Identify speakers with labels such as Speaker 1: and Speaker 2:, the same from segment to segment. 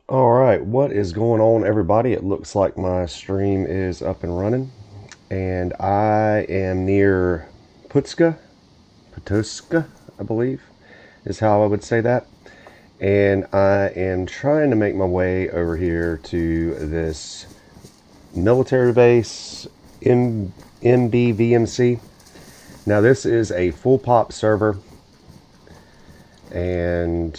Speaker 1: All right, what is going on, everybody? It looks like my stream is up and running, and I am near Putska, I believe, is how I would say that. And I am trying to make my way over here to this military base, MBVMC. Now, this is a full pop server, and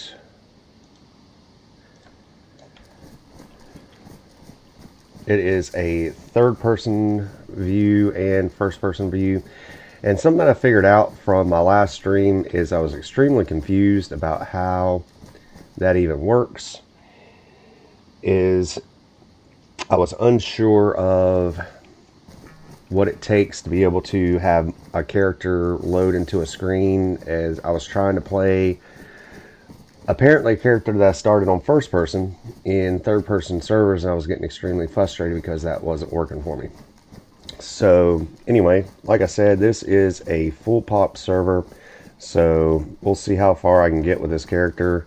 Speaker 1: it is a third person view and first person view. And something that I figured out from my last stream is I was extremely confused about how that even works. Is I was unsure of what it takes to be able to have a character load into a screen, as I was trying to play apparently a character that I started on first person in third person servers, and I was getting extremely frustrated because that wasn't working for me. So anyway, like I said, this is a full pop server, so we'll see how far I can get with this character.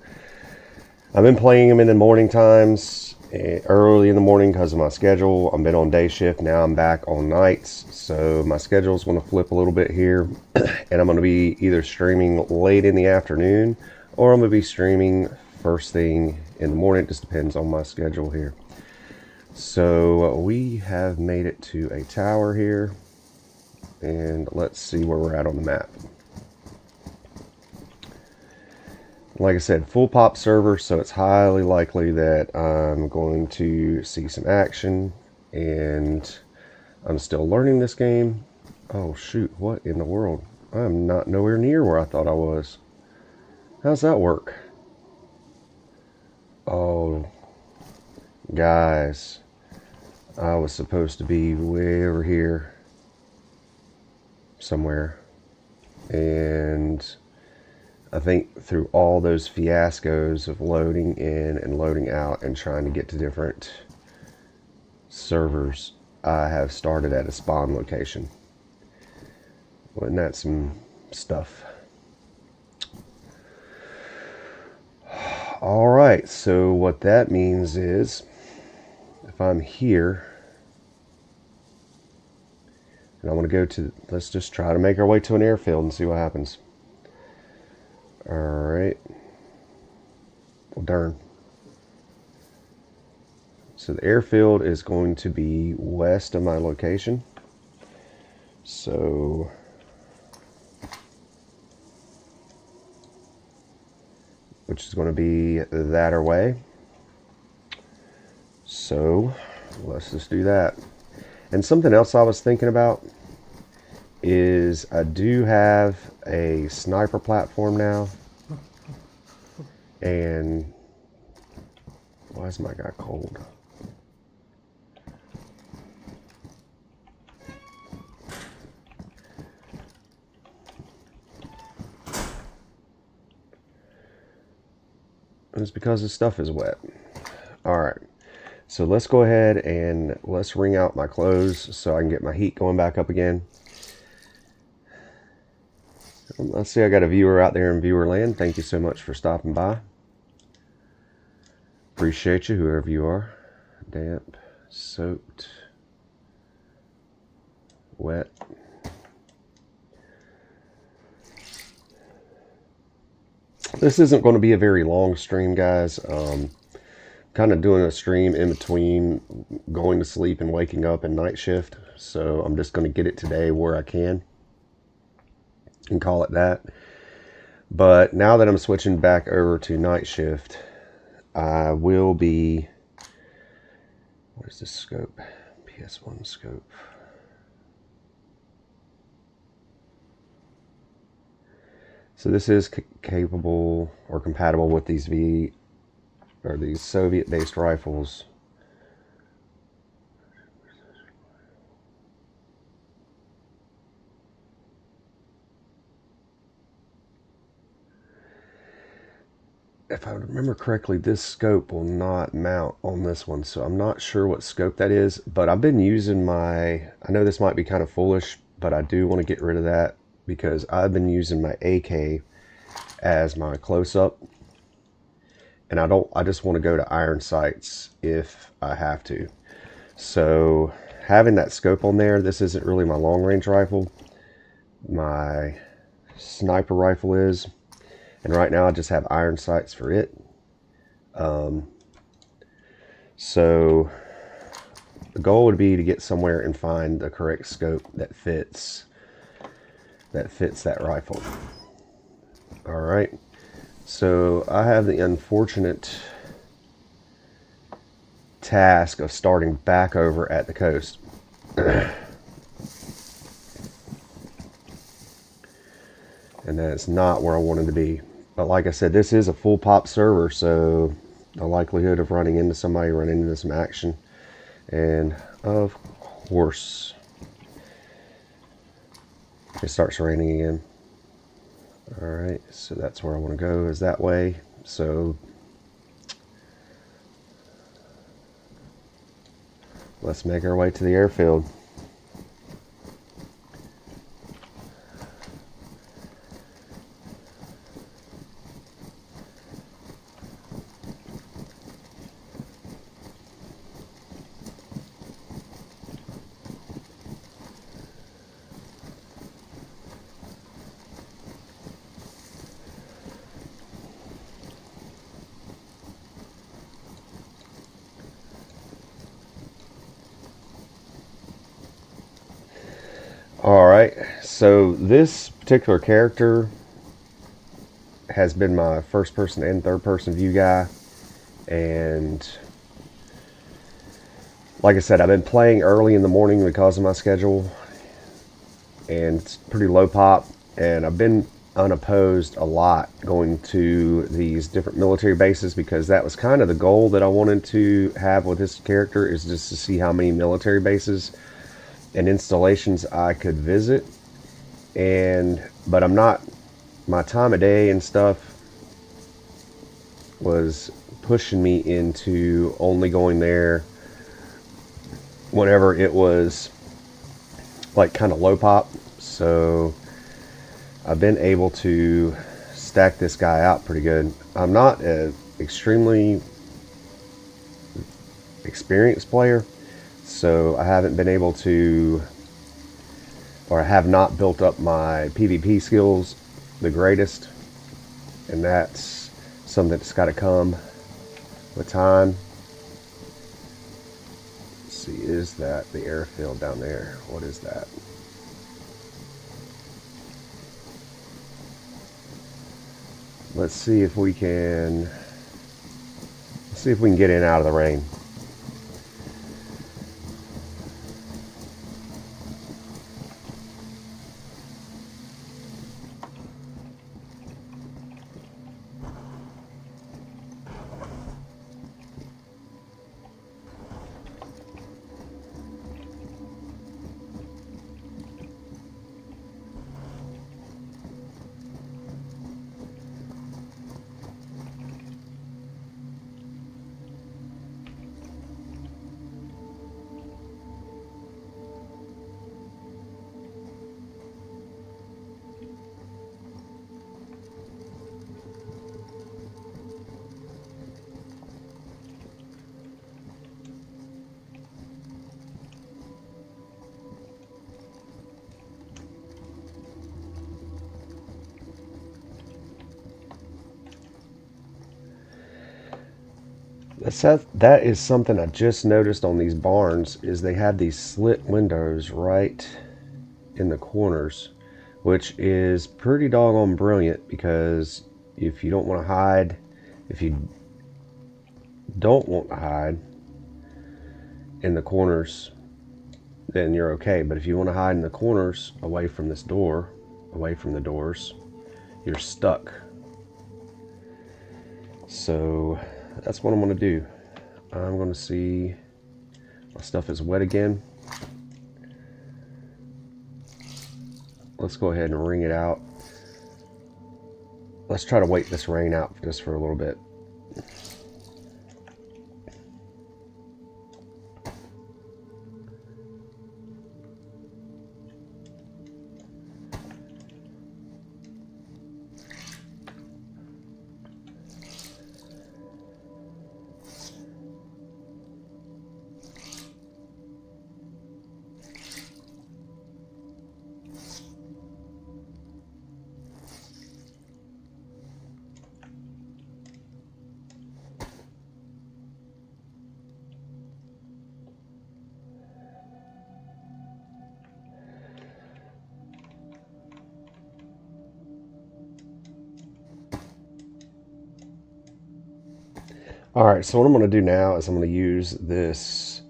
Speaker 1: I've been playing him in the morning times, early in the morning because of my schedule. I've been on day shift, now I'm back on nights, so my schedule's going to flip a little bit here, and I'm going to be either streaming late in the afternoon or I'm going to be streaming first thing in the morning. It just depends on my schedule here. So we have made it to a tower here, and let's see where we're at on the map. Like I said, full pop server, so it's highly likely that I'm going to see some action, and I'm still learning this game. Oh shoot, what in the world? I'm not nowhere near where I thought I was. How's that work? Oh, guys, I was supposed to be way over here somewhere, and I think through all those fiascos of loading in and loading out and trying to get to different servers, I have started at a spawn location. Wasn't that some stuff? All right, so what that means is if I'm here and I want to go to, let's just try to make our way to an airfield and see what happens. All right. Well, darn. So the airfield is going to be west of my location. So which is going to be that our way. So let's just do that. And something else I was thinking about is I do have a sniper platform now. And why is my guy cold? It's because his stuff is wet. All right, so let's go ahead and let's wring out my clothes so I can get my heat going back up again. Let's see, I got a viewer out there in viewer land. Thank you so much for stopping by. Appreciate you, whoever you are. Damp, soaked, wet. This isn't going to be a very long stream, guys. Kind of doing a stream in between going to sleep and waking up and night shift. So I'm just going to get it today where I can and call it that. But now that I'm switching back over to night shift, I will be, what is this scope? PS1 scope. So this is capable or compatible with these these Soviet-based rifles. If I remember correctly, this scope will not mount on this one, so I'm not sure what scope that is, but I've been using I know this might be kind of foolish, but I do want to get rid of that because I've been using my AK as my close-up, and I just want to go to iron sights if I have to. So having that scope on there, this isn't really my long range rifle. My sniper rifle is, and right now I just have iron sights for it. So the goal would be to get somewhere and find the correct scope that fits that rifle. All right. So I have the unfortunate task of starting back over at the coast. And that's not where I wanted to be. But like I said, this is a full pop server, so the likelihood of running into somebody, running into some action, and of course it starts raining again. Alright, so that's where I want to go, is that way. So let's make our way to the airfield. Alright, so this particular character has been my first person and third person view guy, and like I said, I've been playing early in the morning because of my schedule, and it's pretty low pop, and I've been unopposed a lot going to these different military bases because that was kind of the goal that I wanted to have with this character, is just to see how many military bases and installations I could visit. But I'm not, my time of day and stuff was pushing me into only going there whenever it was like kind of low pop. So I've been able to stack this guy out pretty good. I'm not an extremely experienced player, so I haven't been able to, or I have not built up my PvP skills the greatest, and that's something that's got to come with time. Let's see, is that the airfield down there? What is that? Let's see if we can get in out of the rain. That is something I just noticed on these barns, is they have these slit windows right in the corners, which is pretty doggone brilliant, because if you don't want to hide, if you don't want to hide in the corners, then you're okay. But if you want to hide in the corners away from this door, away from the doors, you're stuck. So that's what I'm going to do. I'm going to see, my stuff is wet again. Let's go ahead and wring it out. Let's try to wait this rain out just for a little bit. Alright, so what I'm going to do now is I'm going to use this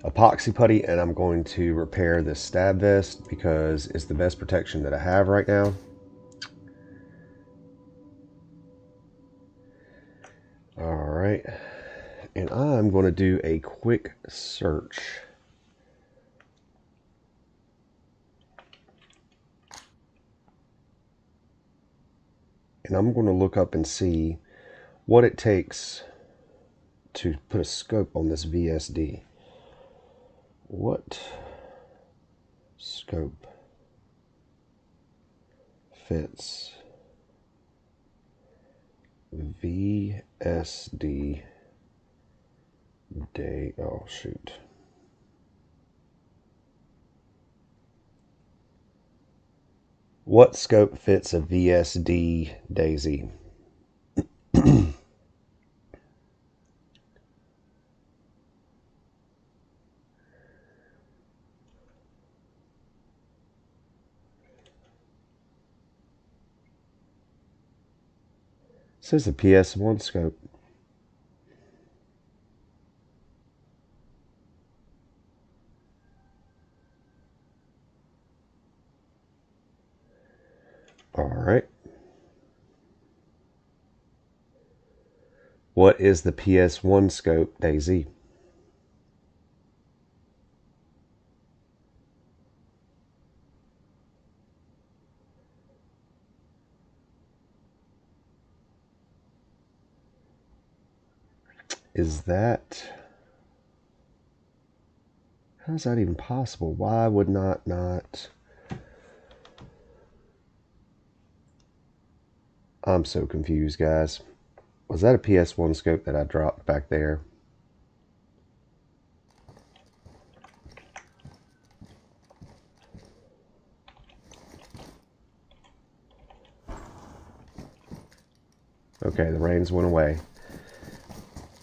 Speaker 1: epoxy putty and I'm going to repair this stab vest because it's the best protection that I have right now. Alright, and I'm going to do a quick search. And I'm going to look up and see what it takes to put a scope on this VSD. What scope fits VSD day? Oh, shoot. What scope fits a VSD Daisy? This is a PS1 scope. Alright. What is the PS1 scope, Daisy? Is that... How is that even possible? Why would not... I'm so confused, guys. Was that a PS1 scope that I dropped back there? Okay, the rains went away.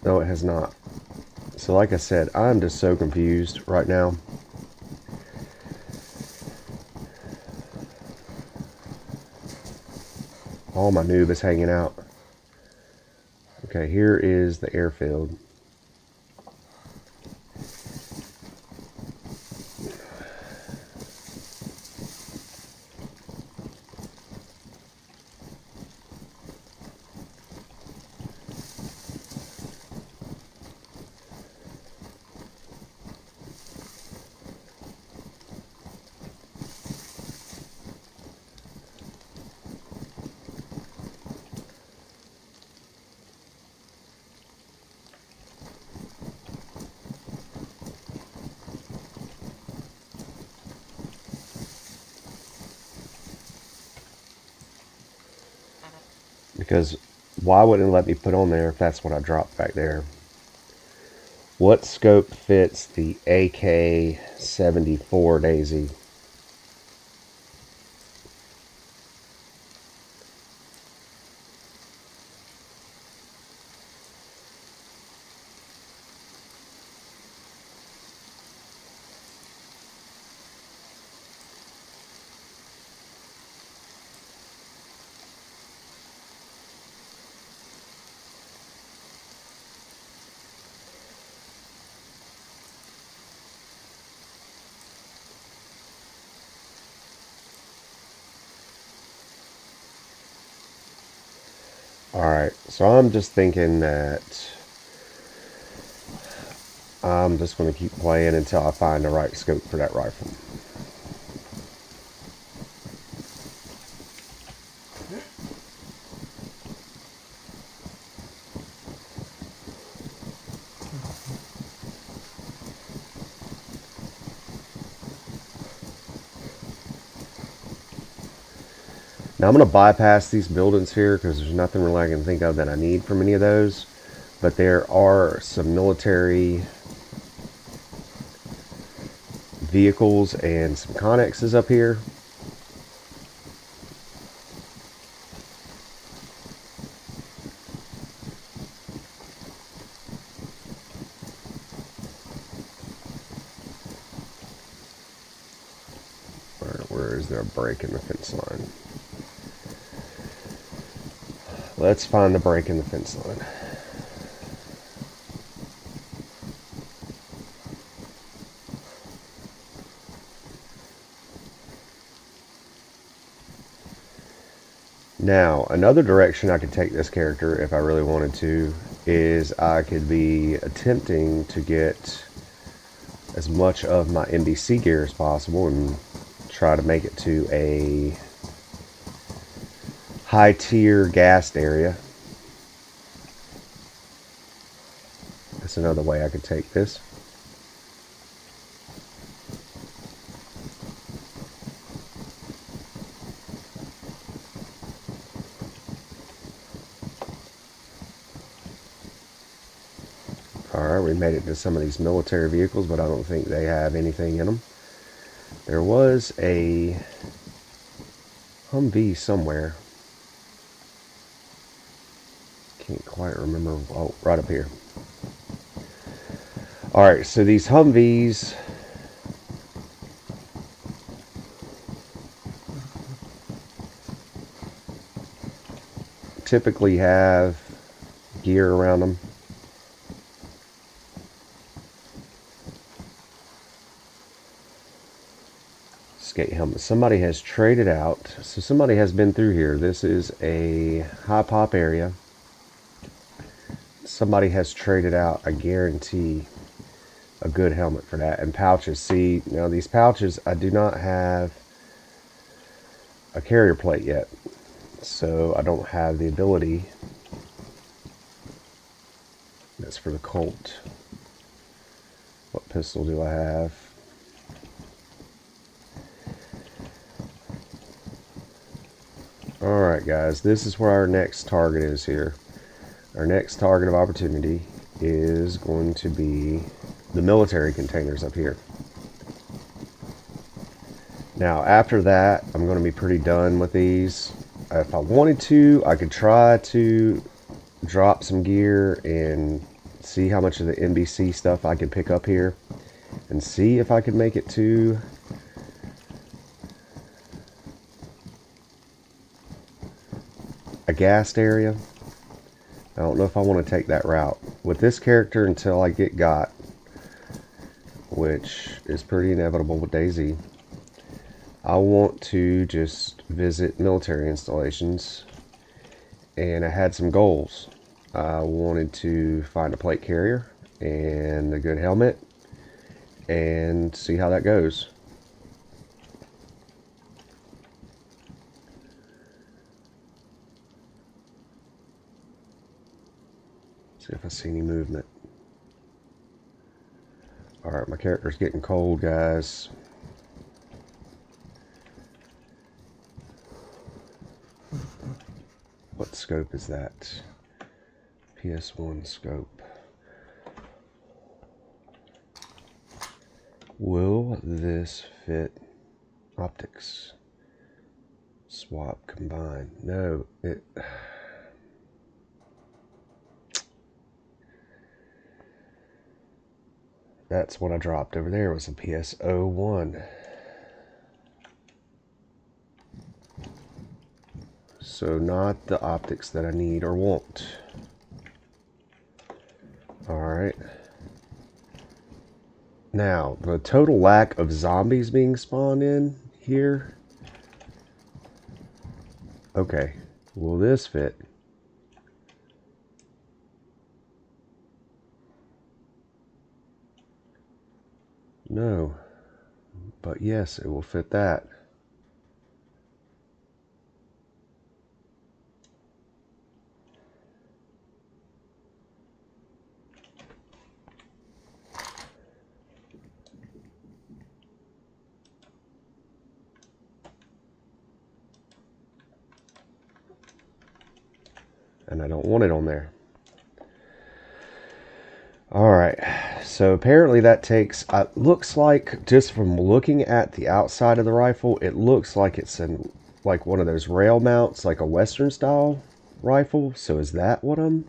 Speaker 1: No, it has not. So like I said, I'm just so confused right now. All my noob is hanging out. Okay, here is the airfield. Because why wouldn't it let me put on there if that's what I dropped back there? What scope fits the AK-74 Daisy? Alright, so I'm just thinking that I'm just going to keep playing until I find the right scope for that rifle. Now I'm going to bypass these buildings here because there's nothing really I can think of that I need from any of those. But there are some military vehicles and some connexes up here. Where is there a break in the fence line? Let's find the break in the fence line. Now, another direction I could take this character if I really wanted to is I could be attempting to get as much of my NBC gear as possible and try to make it to a high tier gassed area. That's another way I could take this. Alright, we made it to some of these military vehicles, but I don't think they have anything in them. There was a Humvee somewhere. Can't quite remember. Oh, right up here. Alright, so these Humvees typically have gear around them. Skate helmet. Somebody has traded out. So somebody has been through here. This is a high pop area. Somebody has traded out, I guarantee, a good helmet for that. And pouches. See, now these pouches, I do not have a carrier plate yet. So I don't have the ability. That's for the Colt. What pistol do I have? Alright guys, this is where our next target is here. Our next target of opportunity is going to be the military containers up here. Now after that, I'm going to be pretty done with these. If I wanted to, I could try to drop some gear and see how much of the NBC stuff I could pick up here and see if I could make it to a gassed area. I don't know if I want to take that route with this character until I get got, which is pretty inevitable with DayZ. I want to just visit military installations, and I had some goals. I wanted to find a plate carrier and a good helmet and see how that goes. See if I see any movement. Alright, my character's getting cold, guys. What scope is that? PS1 scope. Will this fit optics? Swap, combine. No, it... That's what I dropped over there, was a PS01. So not the optics that I need or want. Alright. Now, the total lack of zombies being spawned in here. Okay, will this fit? No, but yes, it will fit that. And I don't want it on there. Alright, so apparently that takes, looks like, just from looking at the outside of the rifle, it looks like it's in like one of those rail mounts, like a Western style rifle. So is that what I'm...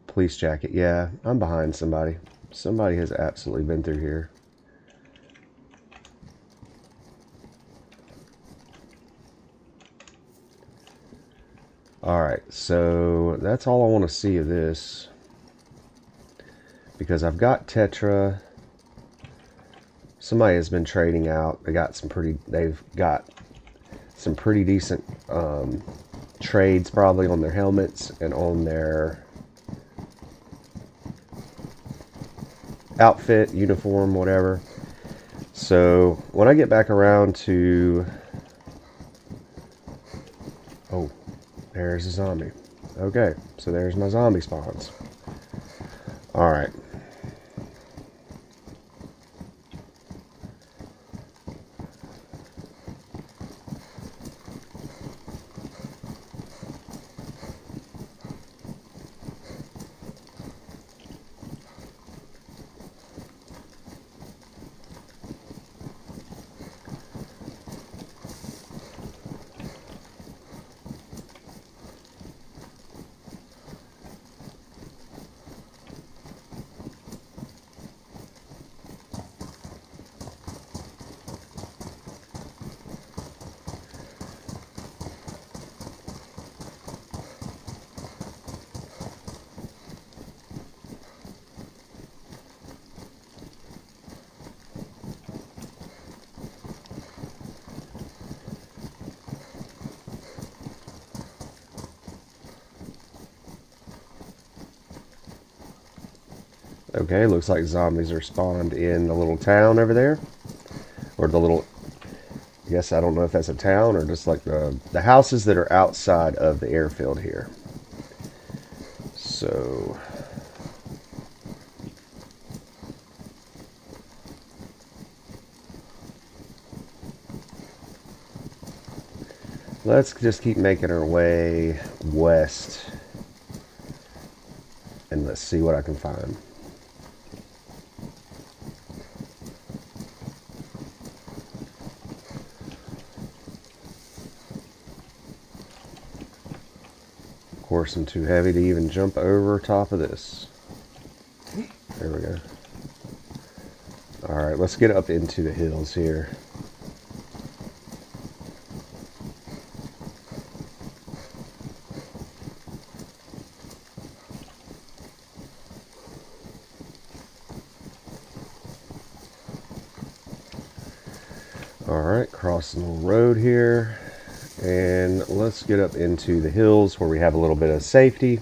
Speaker 1: Police jacket, yeah, I'm behind somebody. Somebody has absolutely been through here. Alright, so that's all I want to see of this. Because I've got Tetra. Somebody has been trading out. They got some pretty... They've got some pretty decent trades probably on their helmets and on their outfit, uniform, whatever. So when I get back around to... Oh, there's a zombie. Okay, so there's my zombie spawns. Alright. Okay, looks like zombies are spawned in the little town over there. Or the little... I guess I don't know if that's a town or just like the houses that are outside of the airfield here. So... let's just keep making our way west. And let's see what I can find. Of course, I'm too heavy to even jump over top of this. There we go. Alright, let's get up into the hills here. Alright, crossing the road here. And let's get up into the hills where we have a little bit of safety.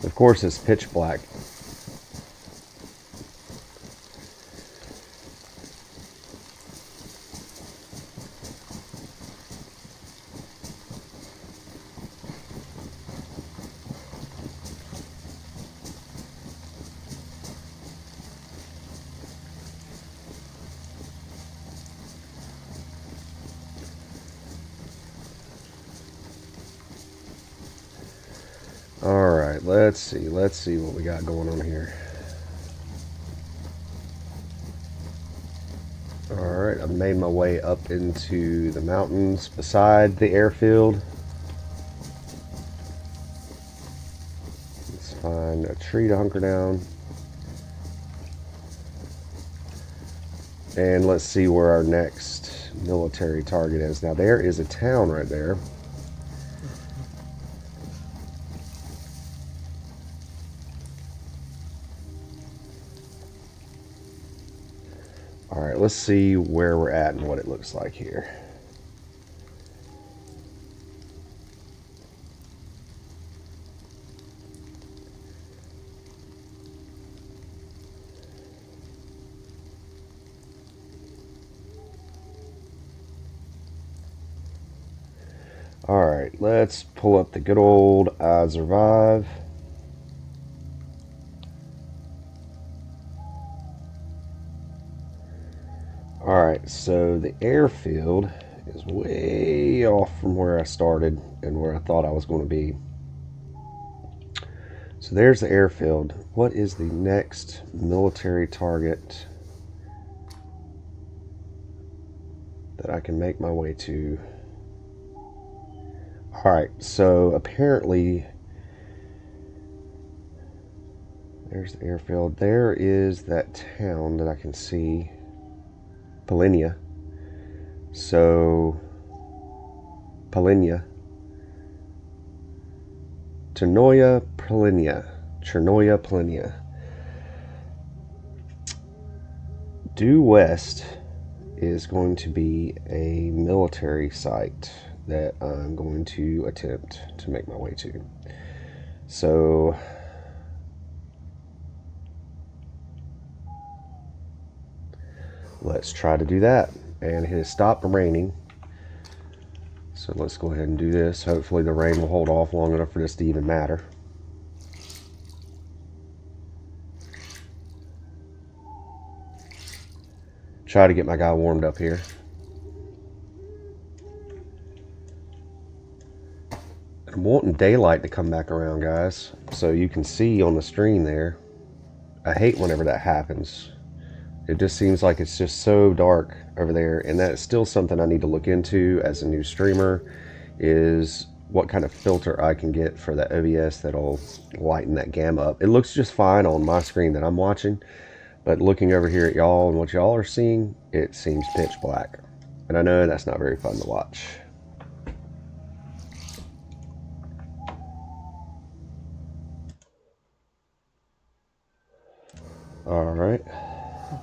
Speaker 1: Of course, it's pitch black. Alright, let's see what we got going on here. Alright, I've made my way up into the mountains beside the airfield. Let's find a tree to hunker down. And let's see where our next military target is. Now there is a town right there. Alright, let's see where we're at and what it looks like here. Alright, let's pull up the good old I Survive. Alright, so the airfield is way off from where I started and where I thought I was going to be. So there's the airfield. What is the next military target that I can make my way to? Alright, so apparently there's the airfield. There is that town that I can see. Polinia. So Polinia. Chernarus, Polinia. due west is going to be a military site that I'm going to attempt to make my way to. So let's try to do that. And it has stopped raining. So let's go ahead and do this. Hopefully the rain will hold off long enough for this to even matter. Try to get my guy warmed up here. I'm wanting daylight to come back around, guys, so you can see on the stream there. I hate whenever that happens. It just seems like it's just so dark over there, and that's still something I need to look into as a new streamer, is what kind of filter I can get for the OBS that'll lighten that gamma up. It looks just fine on my screen that I'm watching, but looking over here at y'all and what y'all are seeing, it seems pitch black. And I know that's not very fun to watch. Alright,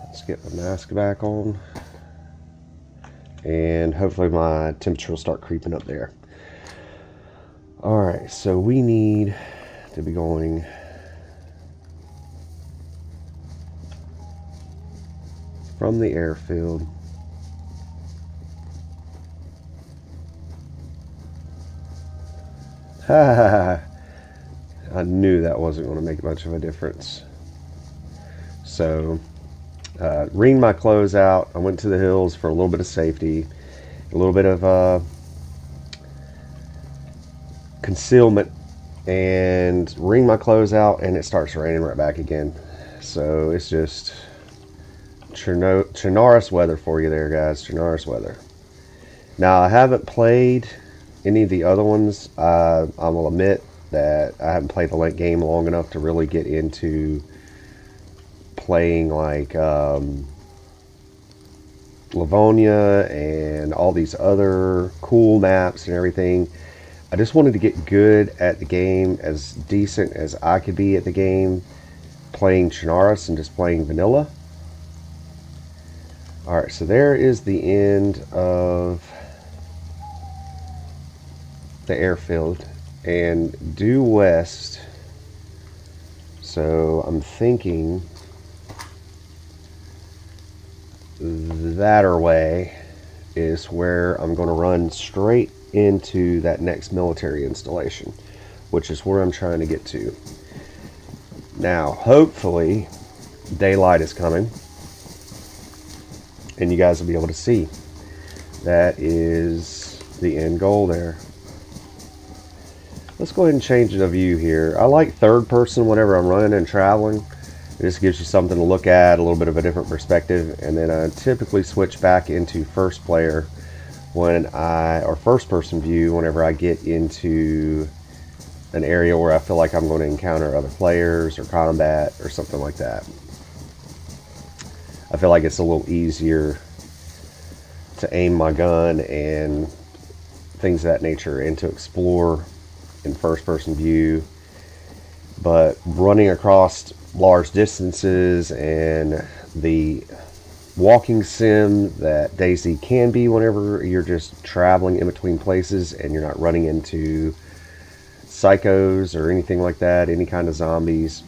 Speaker 1: let's get my mask back on. And hopefully my temperature will start creeping up there. Alright, so we need to be going from the airfield I knew that wasn't going to make much of a difference. So, wringed my clothes out. I went to the hills for a little bit of safety, a little bit of concealment, and wring my clothes out, and it starts raining right back again. So it's just Chernarus weather for you there, guys. Chernarus weather. Now, I haven't played any of the other ones. I will admit that I haven't played the late game long enough to really get into playing like Livonia and all these other cool maps and everything. I just wanted to get good at the game, as decent as I could be at the game, playing Chernarus and just playing vanilla. Alright, so there is the end of the airfield, and due west, so I'm thinking that way is where I'm going to run straight into that next military installation, which is where I'm trying to get to. Now, hopefully daylight is coming and you guys will be able to see. That is the end goal there. Let's go ahead and change the view here. I like third person whenever I'm running and traveling. It just gives you something to look at, a little bit of a different perspective. And then I typically switch back into first player or first person view whenever I get into an area where I feel like I'm going to encounter other players or combat or something like that. I feel like it's a little easier to aim my gun and things of that nature, and to explore in first person view. But running across large distances and the walking sim that DayZ can be whenever you're just traveling in between places and you're not running into psychos or anything like that, any kind of zombies,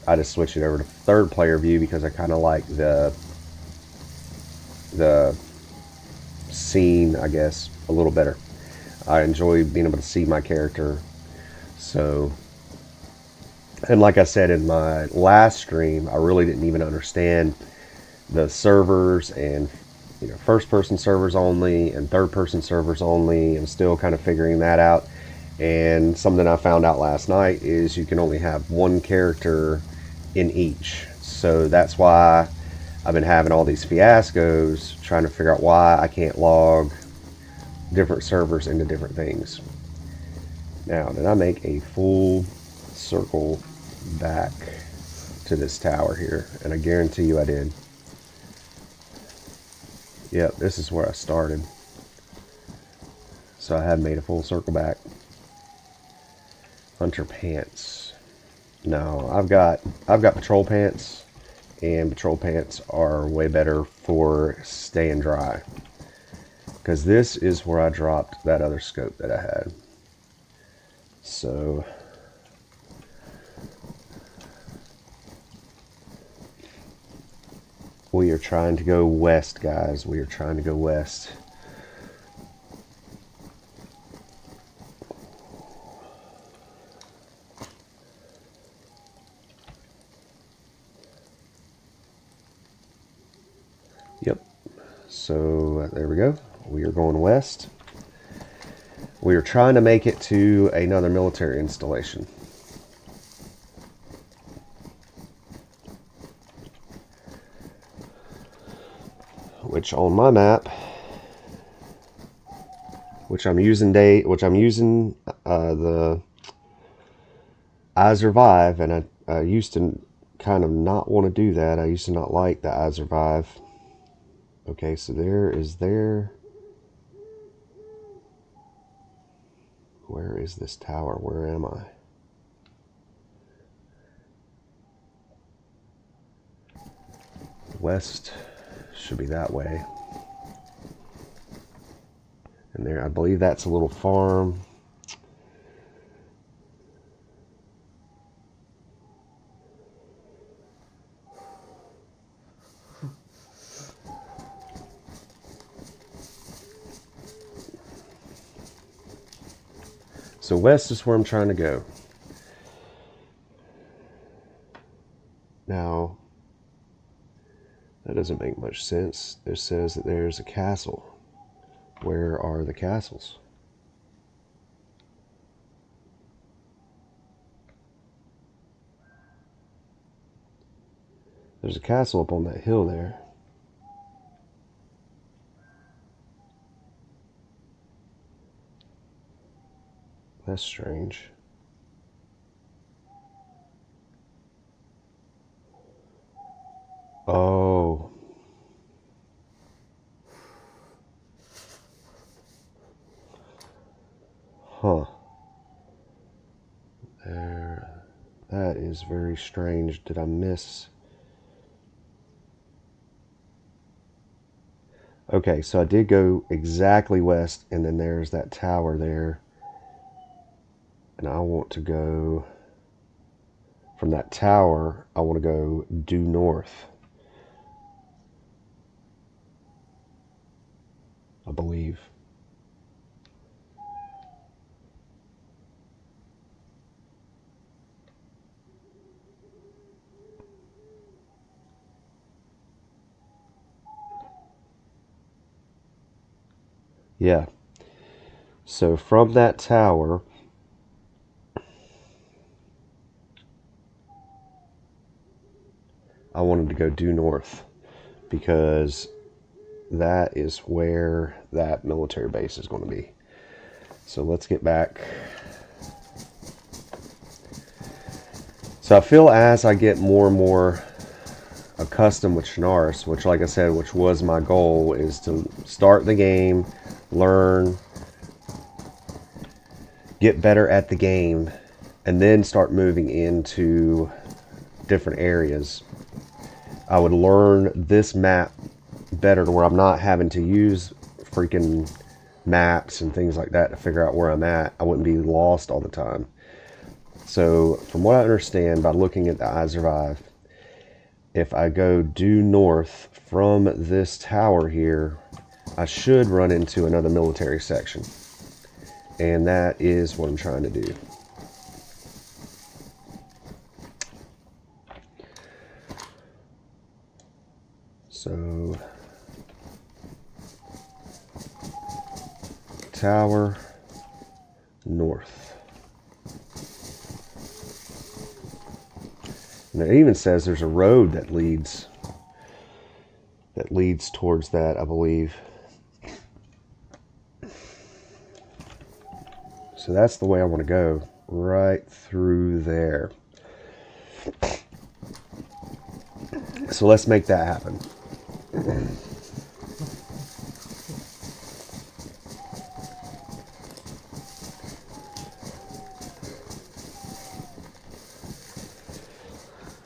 Speaker 1: I just switch it over to third player view because I kind of like the scene, I guess, a little better. I enjoy being able to see my character. So, and like I said in my last stream, I really didn't even understand the servers, and first person servers only and third person servers only. I'm still kind of figuring that out. And something I found out last night is you can only have one character in each. So that's why I've been having all these fiascos trying to figure out why I can't log different servers into different things. Now, did I make a full circle back to this tower here? And I guarantee you I did. Yep, this is where I started. So I have made a full circle back. Hunter pants. No, I've got patrol pants and patrol pants are way better for staying dry. Because this is where I dropped that other scope that I had. So we are trying to go west, guys. We are trying to go west. Yep. So there we go. We are going west. We are trying to make it to another military installation. Which on my map, which I'm using the I Survive, and I used to kind of not want to do that. I used to not like the I Survive. Okay, so there is there. Where is this tower? Where am I? West should be that way. And there, I believe that's a little farm. So west is where I'm trying to go. Now, that doesn't make much sense. It says that there's a castle. Where are the castles? There's a castle up on that hill there. That's strange. Oh. Huh. There. That is very strange. Did I miss? Okay, so I did go exactly west, and then there's that tower there. And I want to go from that tower, I want to go due north, I believe. Yeah. So from that tower, I wanted to go due north because that is where that military base is going to be. So let's get back. So I feel as I get more and more accustomed with Chernarus, which, like I said, which was my goal, is to start the game, learn, get better at the game, and then start moving into different areas. I would learn this map better to where I'm not having to use freaking maps and things like that to figure out where I'm at. I wouldn't be lost all the time. So from what I understand by looking at the I Survive, if I go due north from this tower here, I should run into another military section. And that is what I'm trying to do. So, tower north. And it even says there's a road that leads towards that, I believe. So that's the way I want to go, right through there. So let's make that happen.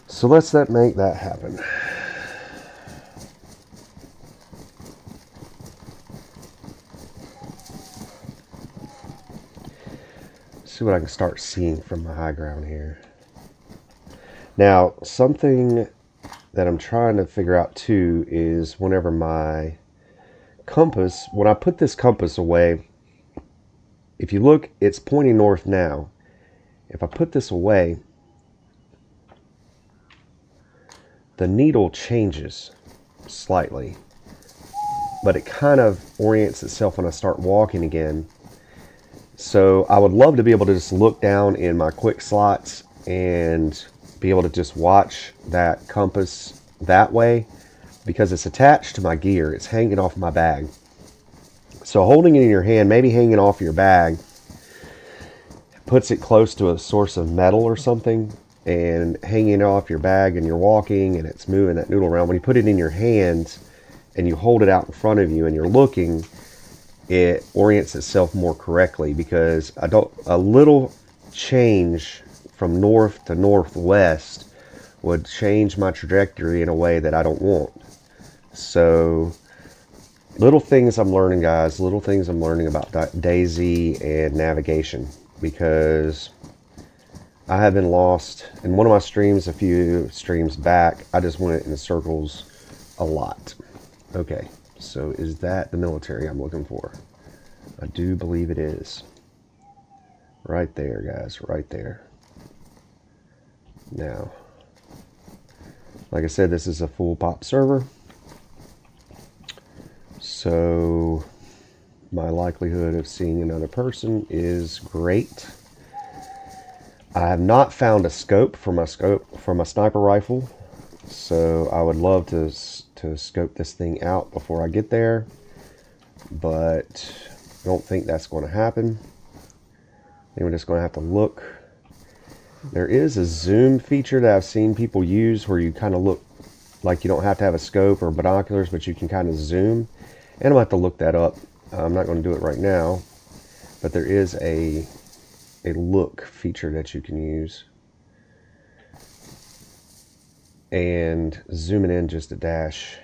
Speaker 1: So let's make that happen. see what I can start seeing from my high ground here. Now, something that I'm trying to figure out too is whenever my compass, when I put this compass away, if you look, it's pointing north now. If I put this away, the needle changes slightly, but it kind of orients itself when I start walking again. So I would love to be able to just look down in my quick slots and be able to just watch that compass that way, because it's attached to my gear. It's hanging off my bag. So holding it in your hand, maybe hanging off your bag, puts it close to a source of metal or something, and hanging off your bag and you're walking and it's moving that noodle around. When you put it in your hand and you hold it out in front of you and you're looking, it orients itself more correctly, because a little change from north to northwest would change my trajectory in a way that I don't want. So little things I'm learning, guys, little things I'm learning about DayZ and navigation, because I have been lost. In one of my streams, a few streams back, I just went in circles a lot. Okay, so is that the military I'm looking for? I do believe it is. Right there, guys, right there. Now, like I said, this is a full pop server, so my likelihood of seeing another person is great. I have not found a scope for my sniper rifle, so I would love to scope this thing out before I get there, but I don't think that's going to happen. I think we're just going to have to look. There is a zoom feature that I've seen people use where you kind of look like you don't have to have a scope or binoculars, but you can kind of zoom, and I'm going to have to look that up. I'm not going to do it right now, but there is a look feature that you can use, and zooming in just a dash,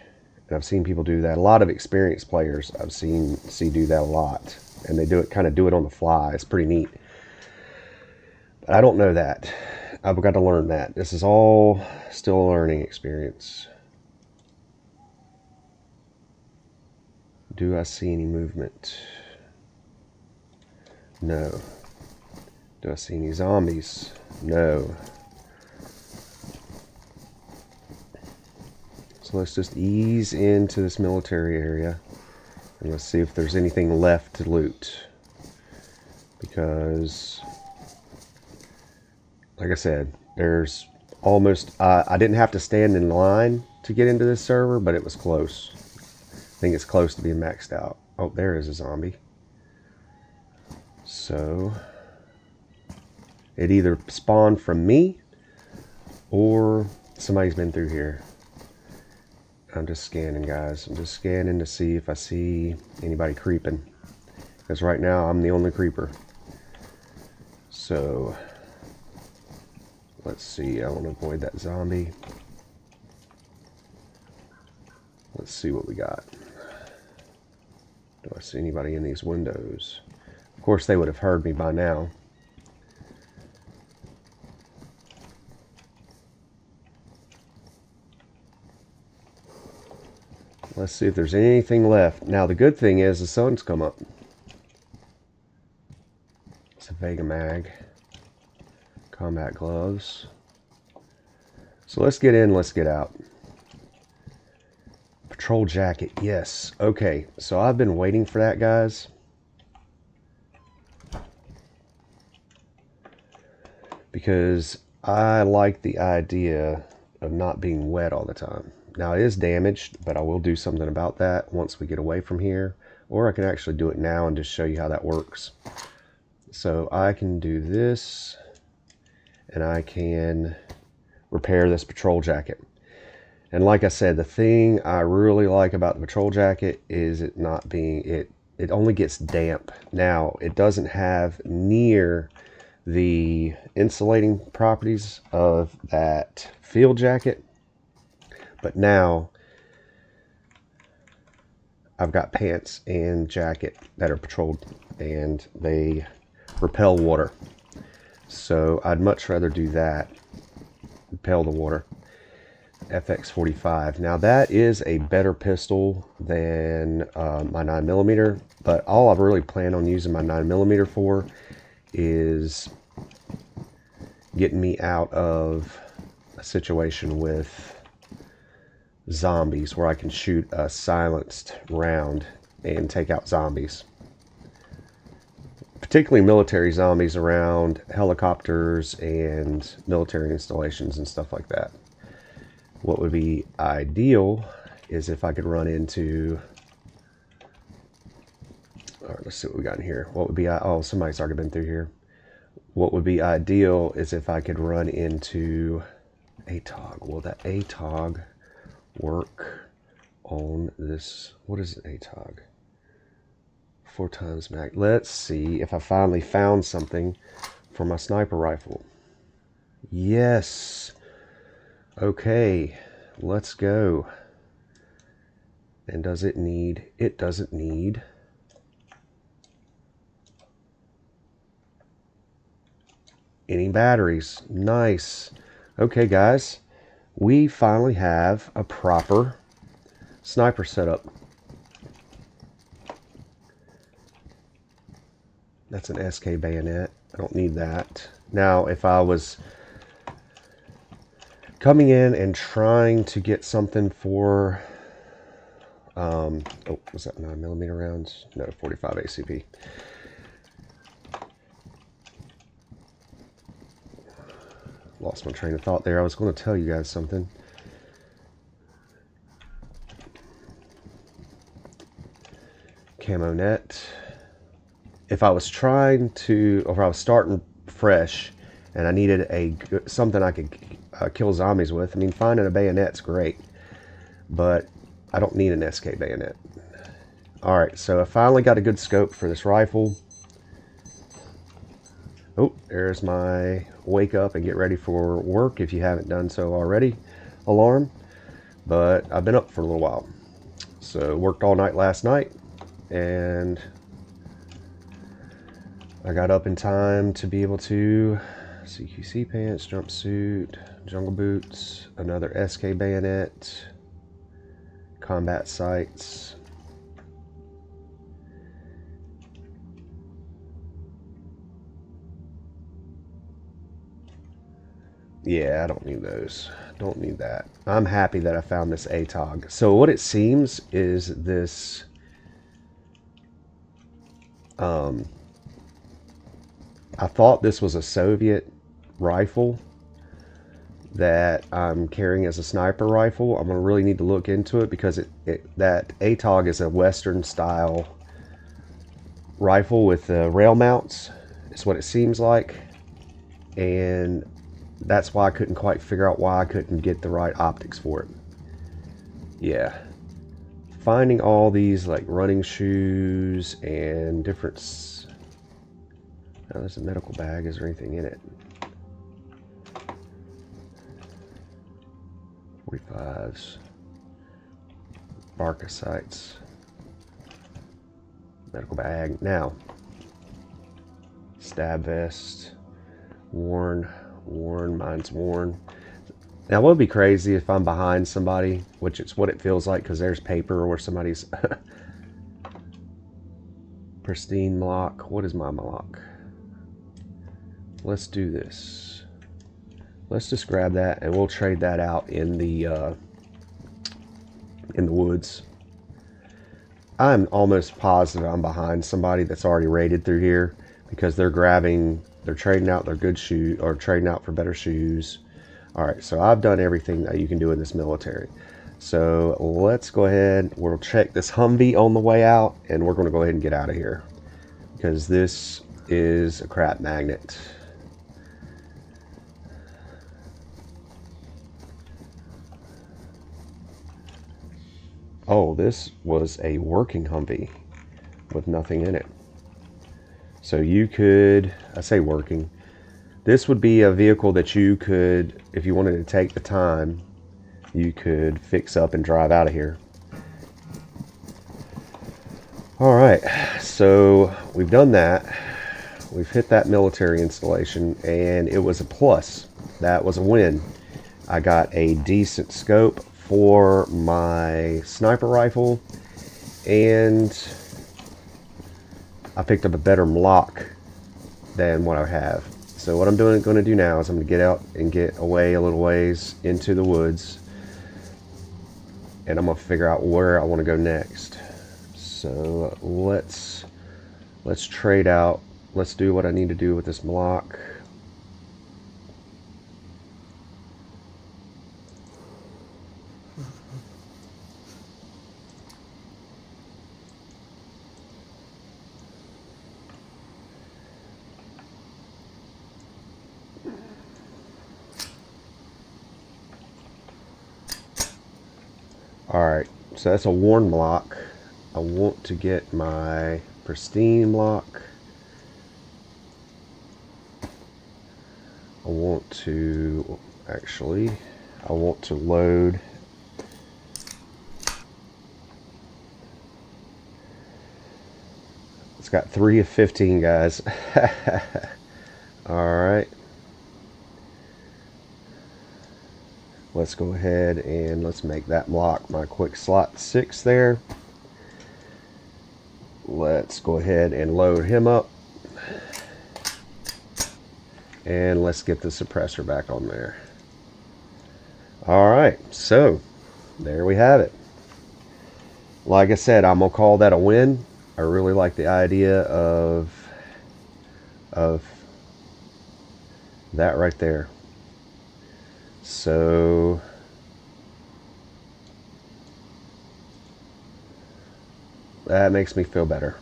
Speaker 1: and I've seen people do that. A lot of experienced players I've seen do that a lot, and they do it on the fly. It's pretty neat, but I don't know that. I've got to learn that. This is all still a learning experience. Do I see any movement? No. Do I see any zombies? No. So let's just ease into this military area and let's see if there's anything left to loot. Because, like I said, there's almost, I didn't have to stand in line to get into this server, but it was close. I think it's close to being maxed out. Oh, there is a zombie. So it either spawned from me or somebody's been through here. I'm just scanning, guys. I'm just scanning to see if I see anybody creeping, because right now I'm the only creeper. So let's see. I want to avoid that zombie. Let's see what we got. Do I see anybody in these windows? Of course, they would have heard me by now. Let's see if there's anything left. Now, the good thing is the sun's come up. It's a Vega mag. Combat gloves. So let's get in, let's get out. Patrol jacket, yes. Okay, so I've been waiting for that, guys. Because I like the idea of not being wet all the time. Now, it is damaged, but I will do something about that once we get away from here. Or I can actually do it now and just show you how that works. So I can do this, and I can repair this patrol jacket. And like I said, the thing I really like about the patrol jacket is it not being, it only gets damp. Now, it doesn't have near the insulating properties of that field jacket, but now I've got pants and jacket that are patrolled and they repel water. So I'd much rather do that. Repel the water. FX45. Now that is a better pistol than my 9mm, but all I've really planned on using my 9mm for is getting me out of a situation with zombies where I can shoot a silenced round and take out zombies. Particularly military zombies around helicopters and military installations and stuff like that. What would be ideal is if I could run into... Alright, let's see what we got in here. What would be... Oh, somebody's already been through here. What would be ideal is if I could run into ATOG. Will that ATOG work on this? What is an ATOG? 4 times mag. Let's see if I finally found something for my sniper rifle. Yes. Okay, let's go. And does it need... It doesn't need... any batteries. Nice. Okay, guys. We finally have a proper sniper setup. That's an SK bayonet. I don't need that. Now, if I was coming in and trying to get something for... oh, was that 9mm rounds? No, 45 ACP. Lost my train of thought there. I was going to tell you guys something. Camo net. If I was trying to, or if I was starting fresh and I needed something I could kill zombies with, I mean, finding a bayonet's great, but I don't need an SK bayonet. Alright, so I finally got a good scope for this rifle. Oh, there's my wake up and get ready for work if you haven't done so already alarm. But I've been up for a little while. So worked all night last night and I got up in time to be able to CQC pants, jumpsuit, jungle boots, another SK bayonet, combat sights. Yeah, I don't need those. Don't need that. I'm happy that I found this ATOG. So what it seems is this... I thought this was a Soviet rifle that I'm carrying as a sniper rifle. I'm going to really need to look into it because that ATOG is a Western style rifle with rail mounts. It's what it seems like. And that's why I couldn't quite figure out why I couldn't get the right optics for it. Yeah. Finding all these like running shoes and different... Oh, there's a medical bag. Is there anything in it? 45s. Barca sights. Medical bag. Now. Stab vest. Worn. Mine's worn. Now, what would be crazy if I'm behind somebody, which it's what it feels like because there's paper where somebody's... Pristine Maloc. What is my Maloc? Let's do this. Let's just grab that and we'll trade that out in the woods. I'm almost positive I'm behind somebody that's already raided through here because they're trading out their good shoes or trading out for better shoes. Alright, so I've done everything that you can do in this military. So let's go ahead, we'll check this Humvee on the way out and we're going to go ahead and get out of here. Because this is a crap magnet. Oh, this was a working Humvee with nothing in it. So you could, I say working, this would be a vehicle that you could, if you wanted to take the time, you could fix up and drive out of here. Alright, so we've done that. we've hit that military installation, and it was a plus. That was a win. I got a decent scope for my sniper rifle, and I picked up a better block than what I have. So what I'm going to do now is I'm going to get out and get away a little ways into the woods, and I'm going to figure out where I want to go next. So let's trade out. Let's do what I need to do with this block. Alright, so that's a worn block. I want to get my pristine block. I want to load. It's got 3 of 15, guys. Alright. Let's go ahead and let's make that block my quick slot 6 there. Let's go ahead and load him up. And let's get the suppressor back on there. Alright, so there we have it. Like I said, I'm going to call that a win. I really like the idea of that right there. So that makes me feel better.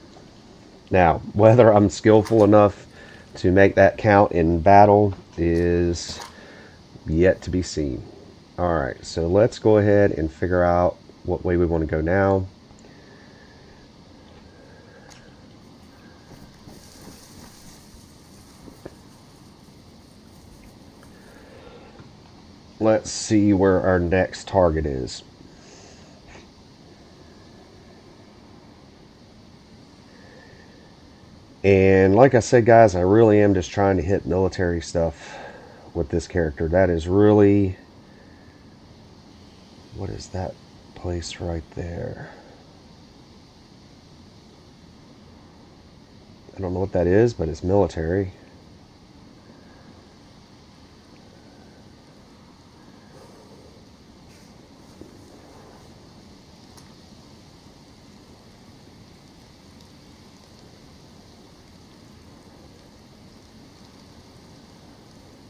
Speaker 1: Now, whether I'm skillful enough to make that count in battle is yet to be seen. Alright, so let's go ahead and figure out what way we want to go now. Let's see where our next target is. And like I said, guys, I really am just trying to hit military stuff with this character. That is really... What is that place right there? I don't know what that is, but it's military.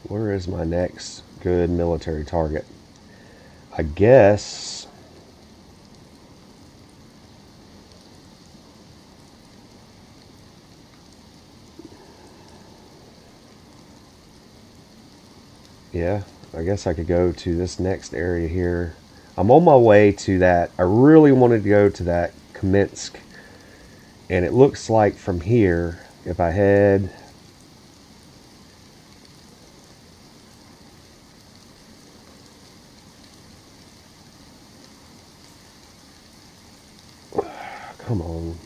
Speaker 1: Where is my next good military target? I guess yeah, I guess I could go to this next area here. I'm on my way to that. I really wanted to go to that Kamensk, and it looks like from here, if I head come on.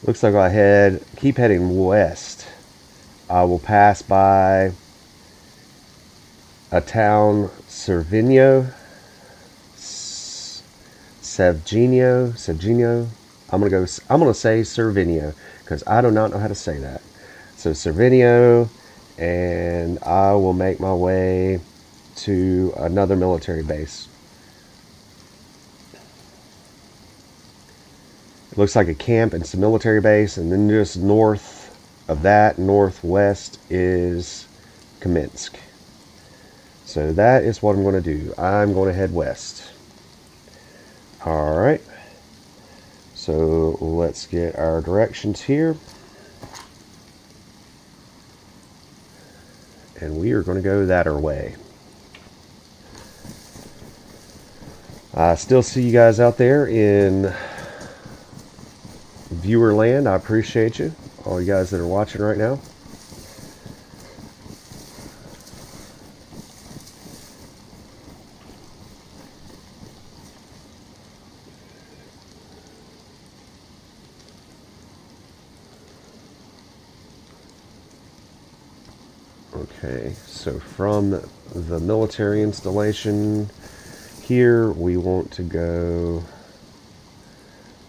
Speaker 1: Looks like I keep heading west. I will pass by a town, Sevgenio. I'm gonna say Servinio because I do not know how to say that. So Servinio, and I will make my way to another military base. It looks like a camp and some military base, and then just north of that, northwest, is Kamensk. So that is what I'm going to do. I'm going to head west. Alright. So let's get our directions here. And we are going to go that our way. I still see you guys out there in viewer land. I appreciate you, all you guys that are watching right now. Okay, so from the military installation here, we want to go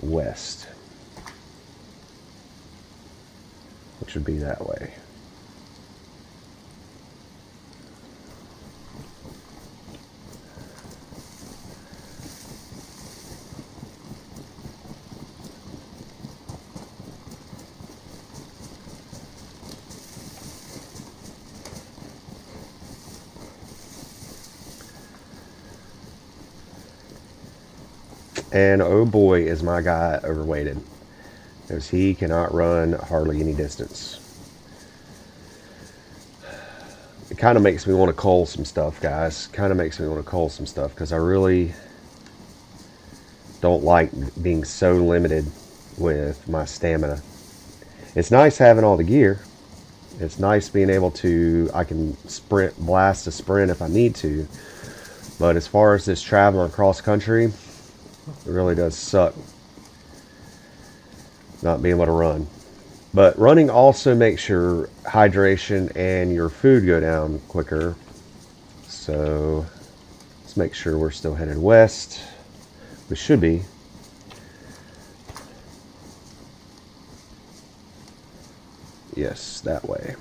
Speaker 1: west, which would be that way. And oh boy, is my guy overweighted, because he cannot run hardly any distance. It kind of makes me want to cull some stuff, guys. Kind of makes me want to cull some stuff, because I really don't like being so limited with my stamina. It's nice having all the gear. It's nice being able to, I can blast a sprint if I need to. But as far as this traveling across country, it really does suck not being able to run. But running also makes your hydration and your food go down quicker. So let's make sure we're still headed west. We should be. Yes, that way.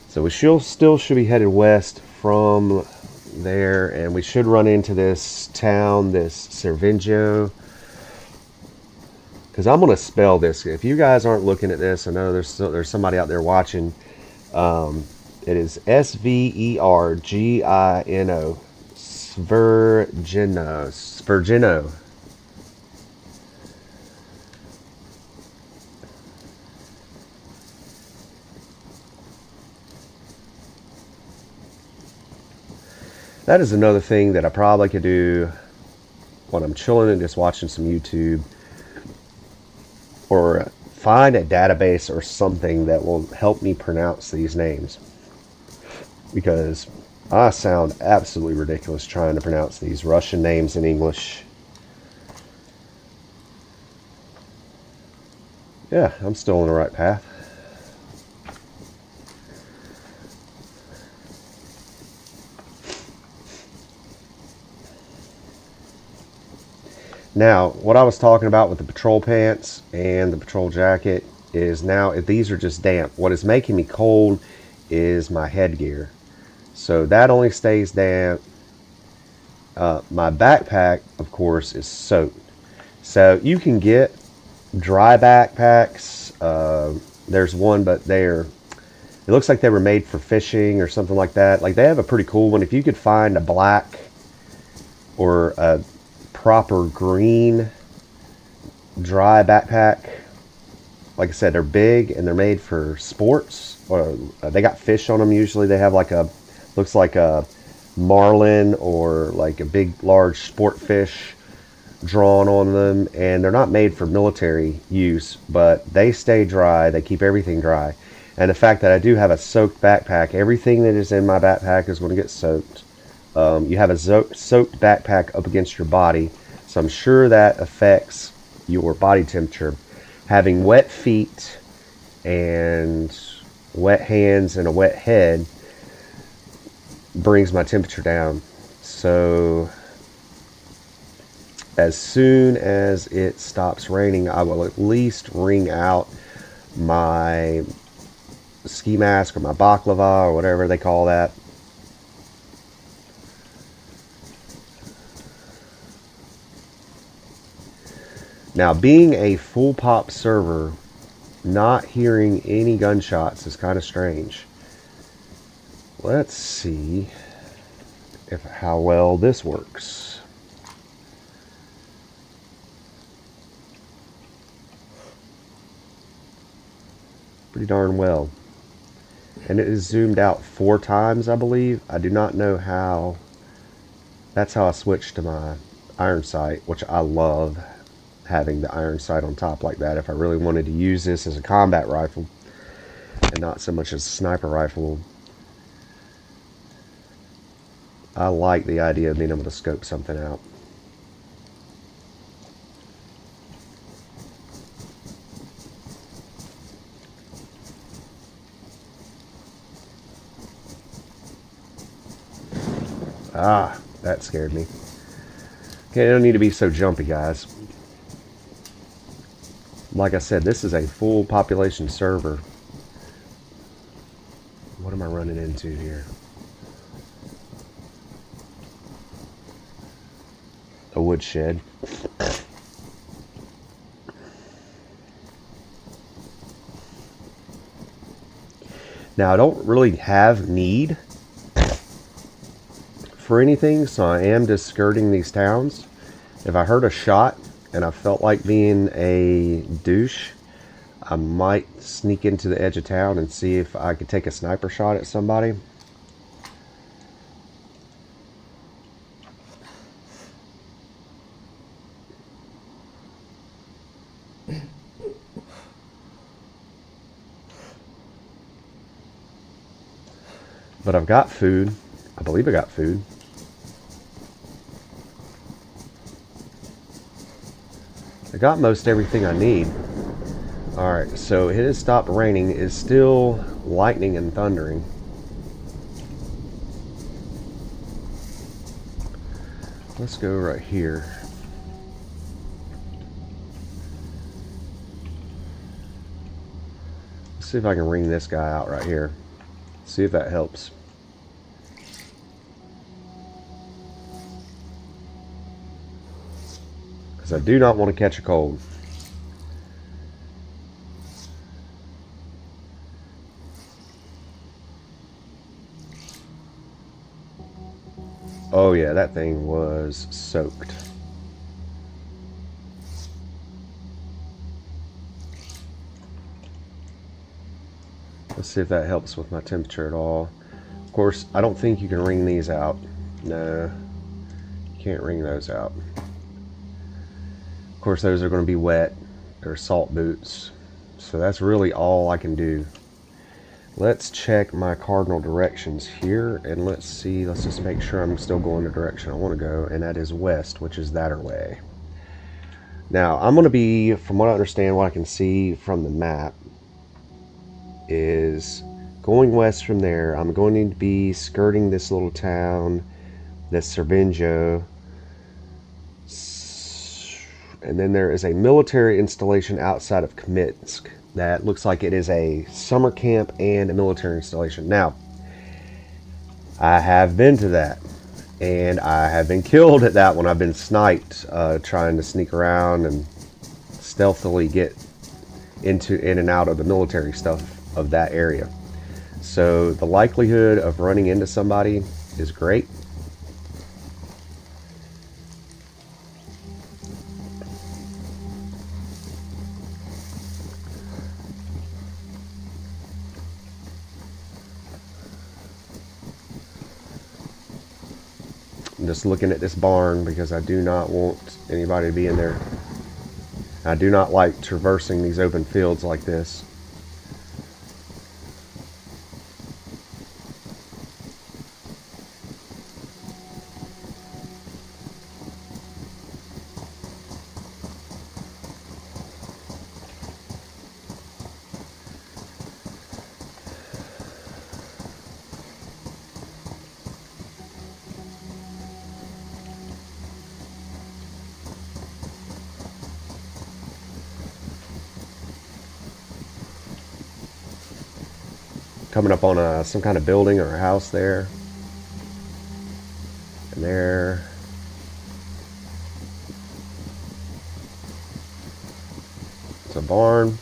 Speaker 1: So we still should be headed west from there, and we should run into this town, this Cervingio, because I'm going to spell this. If you guys aren't looking at this, I know there's somebody out there watching. It is Svergino, Svergino. That is another thing that I probably could do when I'm chilling and just watching some YouTube, or find a database or something that will help me pronounce these names, because I sound absolutely ridiculous trying to pronounce these Russian names in English. Yeah, I'm still on the right path. Now, what I was talking about with the patrol pants and the patrol jacket is, now if these are just damp, what is making me cold is my headgear. So that only stays damp. My backpack, of course, is soaked. So you can get dry backpacks. There's one, but it looks like they were made for fishing or something like that. Like, they have a pretty cool one. If you could find a black or a proper green dry backpack, like I said, they're big and they're made for sports, or they got fish on them. Usually they have looks like a marlin or like a big large sport fish drawn on them, and they're not made for military use, but they stay dry. They keep everything dry. And the fact that I do have a soaked backpack, everything that is in my backpack is going to get soaked. You have a soaked backpack up against your body, so I'm sure that affects your body temperature. Having wet feet and wet hands and a wet head brings my temperature down. So as soon as it stops raining, I will at least wring out my ski mask or my baklava or whatever they call that. Now, being a full pop server, not hearing any gunshots is kind of strange. Let's see how well this works. Pretty darn well. And it is zoomed out 4 times, I believe. I do not know how. That's how I switched to my iron sight, which I love, having the iron sight on top like that. If I really wanted to use this as a combat rifle and not so much as a sniper rifle, I like the idea of being able to scope something out. Ah, that scared me. Okay, I don't need to be so jumpy, guys. Like I said, this is a full population server. What am I running into here? A woodshed. Now, I don't really have need for anything, so I am just skirting these towns. If I heard a shot and I felt like being a douche, I might sneak into the edge of town and see if I could take a sniper shot at somebody. But I've got food. I believe I got food. I got most everything I need. Alright, so it has stopped raining. It's still lightning and thundering. Let's go right here. Let's see if I can ring this guy out right here. See if that helps. Because I do not want to catch a cold. Oh yeah, that thing was soaked. Let's see if that helps with my temperature at all. Of course, I don't think you can wring these out. No, you can't wring those out. Of course, those are going to be wet. They're salt boots. So that's really all I can do. Let's check my cardinal directions here, and let's see, let's just make sure I'm still going the direction I want to go, and that is west, which is that way. Now, I'm going to be, from what I understand, what I can see from the map, is going west from there. I'm going to be skirting this little town, this Cervinjo, and then there is a military installation outside of Kminsk that looks like it is a summer camp and a military installation. Now, I have been to that, and I have been killed at that one. I've been sniped trying to sneak around and stealthily get in and out of the military stuff of that area. So the likelihood of running into somebody is great. I'm just looking at this barn because I do not want anybody to be in there. I do not like traversing these open fields like this. Coming up on some kind of building or a house there. And there. It's a barn.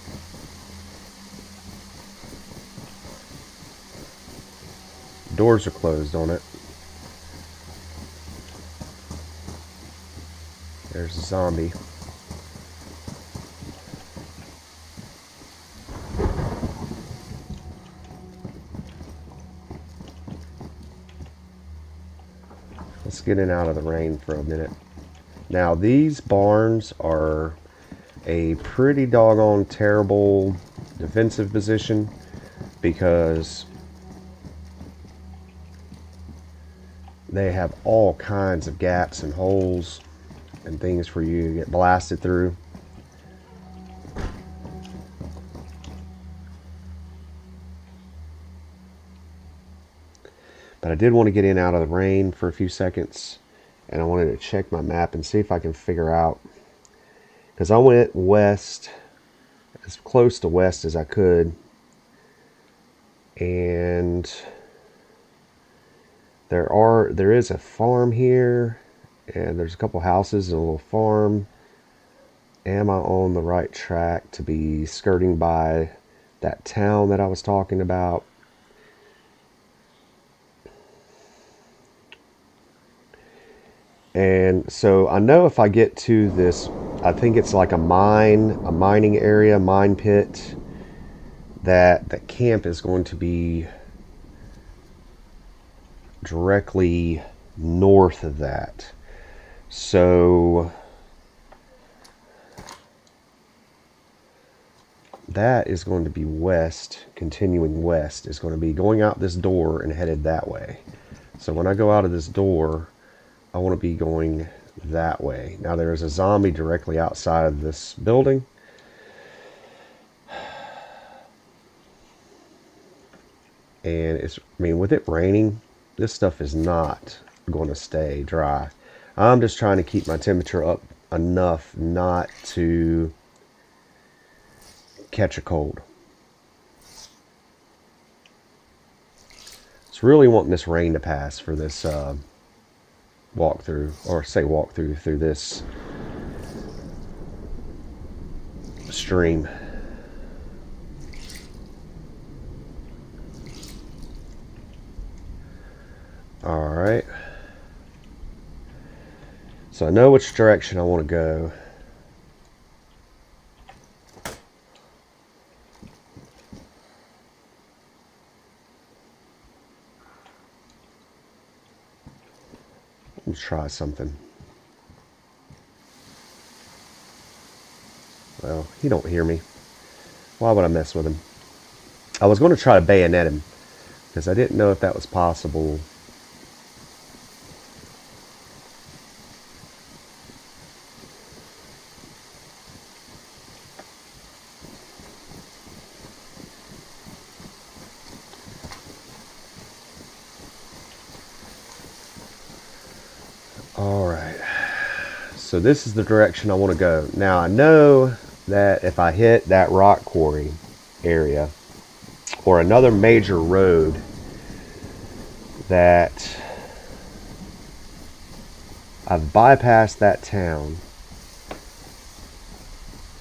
Speaker 1: Doors are closed on it. There's a zombie. Let's get in out of the rain for a minute. Now, these barns are a pretty doggone terrible defensive position because they have all kinds of gaps and holes and things for you to get blasted through. But I did want to get in and out of the rain for a few seconds, and I wanted to check my map and see if I can figure out, because I went west, as close to west as I could, and there is a farm here, and there's a couple houses and a little farm. Am I on the right track to be skirting by that town that I was talking about? And so I know if I get to this, I think it's like a mining area, mine pit, that the camp is going to be directly north of that. So that is going to be west, continuing west, is going to be going out this door and headed that way. So when I go out of this door, I want to be going that way. Now there is a zombie directly outside of this building. And with it raining, this stuff is not going to stay dry. I'm just trying to keep my temperature up enough not to catch a cold. It's really wanting this rain to pass for this walkthrough through this stream. All right. So I know which direction I want to go. Let's try something. Well, he don't hear me. Why would I mess with him? I was going to try to bayonet him, because I didn't know if that was possible. Alright, so this is the direction I want to go. Now I know that if I hit that rock quarry area, or another major road, that I've bypassed that town,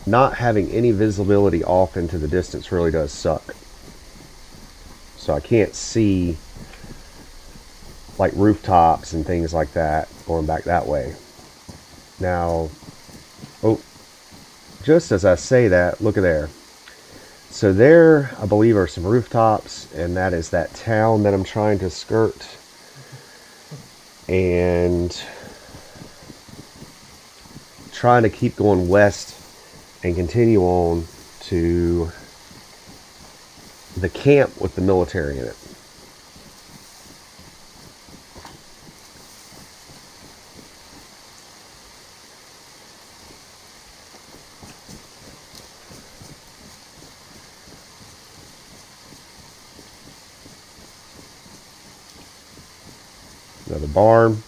Speaker 1: not having any visibility off into the distance really does suck. So I can't see like rooftops and things like that going back that way. Now, just as I say that, look at there. So there, I believe, are some rooftops, and that is that town that I'm trying to skirt. And trying to keep going west and continue on to the camp with the military in it. Another barn.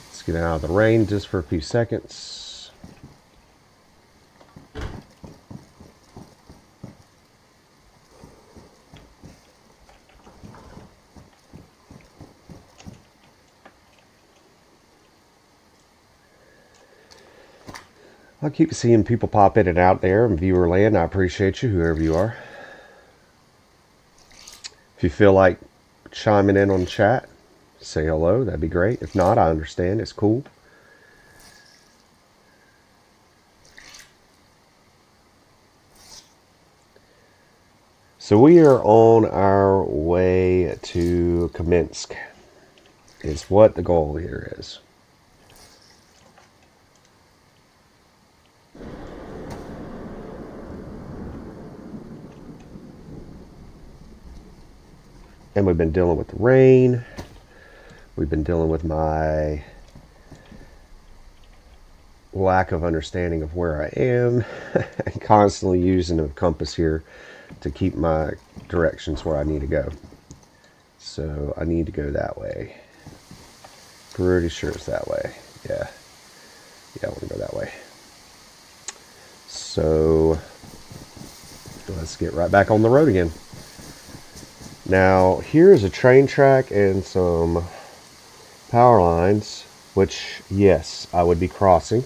Speaker 1: Let's get out of the rain just for a few seconds. I keep seeing people pop in and out there in viewer land. I appreciate you, whoever you are. If you feel like chiming in on chat, say hello. That'd be great. If not, I understand. It's cool. So we are on our way to Kamensk, is what the goal here is. And we've been dealing with the rain. We've been dealing with my lack of understanding of where I am and constantly using a compass here to keep my directions where I need to go. So I need to go that way. Pretty sure it's that way. Yeah. Yeah, I want to go that way. So let's get right back on the road again. Now, here's a train track and some power lines, which, yes, I would be crossing,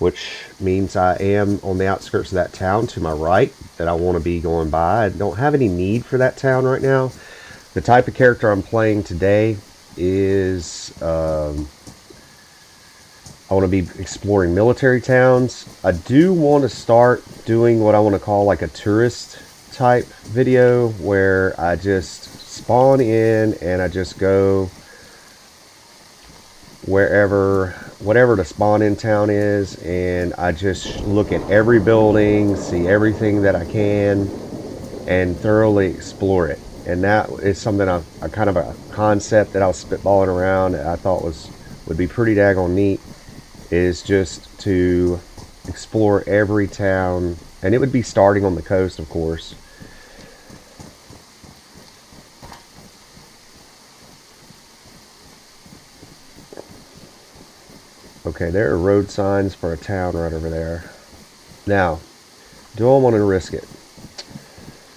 Speaker 1: which means I am on the outskirts of that town to my right that I want to be going by. I don't have any need for that town right now. The type of character I'm playing today is I want to be exploring military towns. I do want to start doing what I want to call like a tourist type video where I just spawn in and I just go whatever the spawn in town is, and I just look at every building, see everything that I can, and thoroughly explore it. And that is something I kind of a concept that I was spitballing around that I thought would be pretty daggone neat, is just to explore every town, and it would be starting on the coast, of course. Okay, there are road signs for a town right over there. Now, do I want to risk it?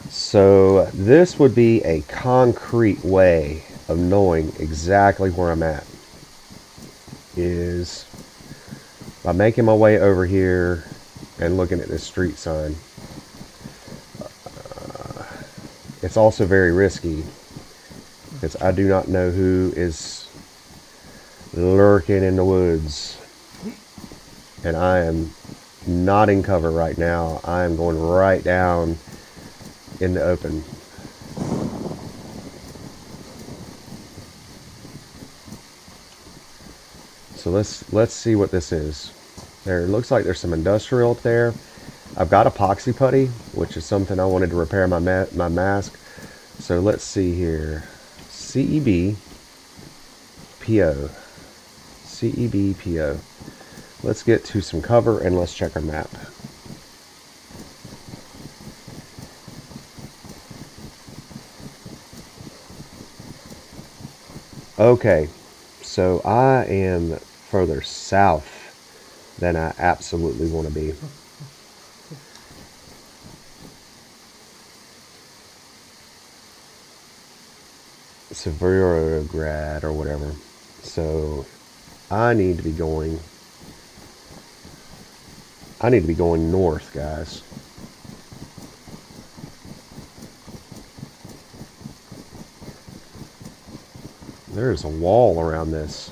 Speaker 1: So this would be a concrete way of knowing exactly where I'm at, is by making my way over here and looking at this street sign. It's also very risky because I do not know who is lurking in the woods, and I am not in cover right now. I am going right down in the open. So let's see what this is. There, it looks like there's some industrial up there. I've got epoxy putty, which is something I wanted to repair my mask. So let's see here. CEB PO. CEB PO. Let's get to some cover and let's check our map. Okay, so I am further south than I absolutely want to be. Severograd or whatever. So I need to be going north, guys. There's a wall around this.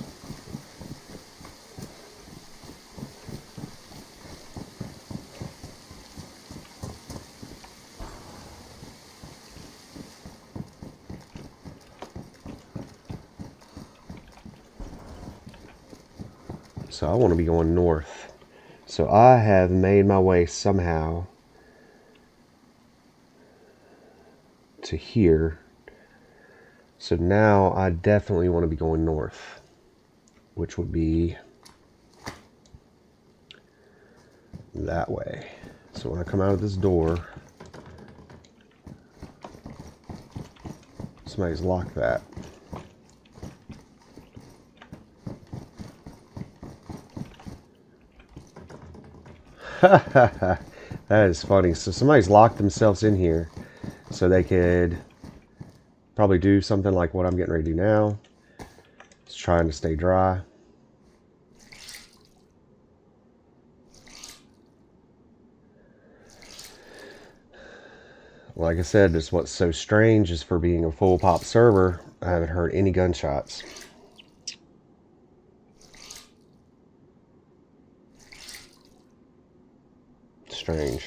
Speaker 1: So I want to be going north. So I have made my way somehow to here. So now I definitely want to be going north, which would be that way. So when I come out of this door, somebody's locked that. That is funny. So somebody's locked themselves in here so they could probably do something like what I'm getting ready to do now. Just trying to stay dry. Like I said, this is what's so strange is for being a full pop server, I haven't heard any gunshots. Strange.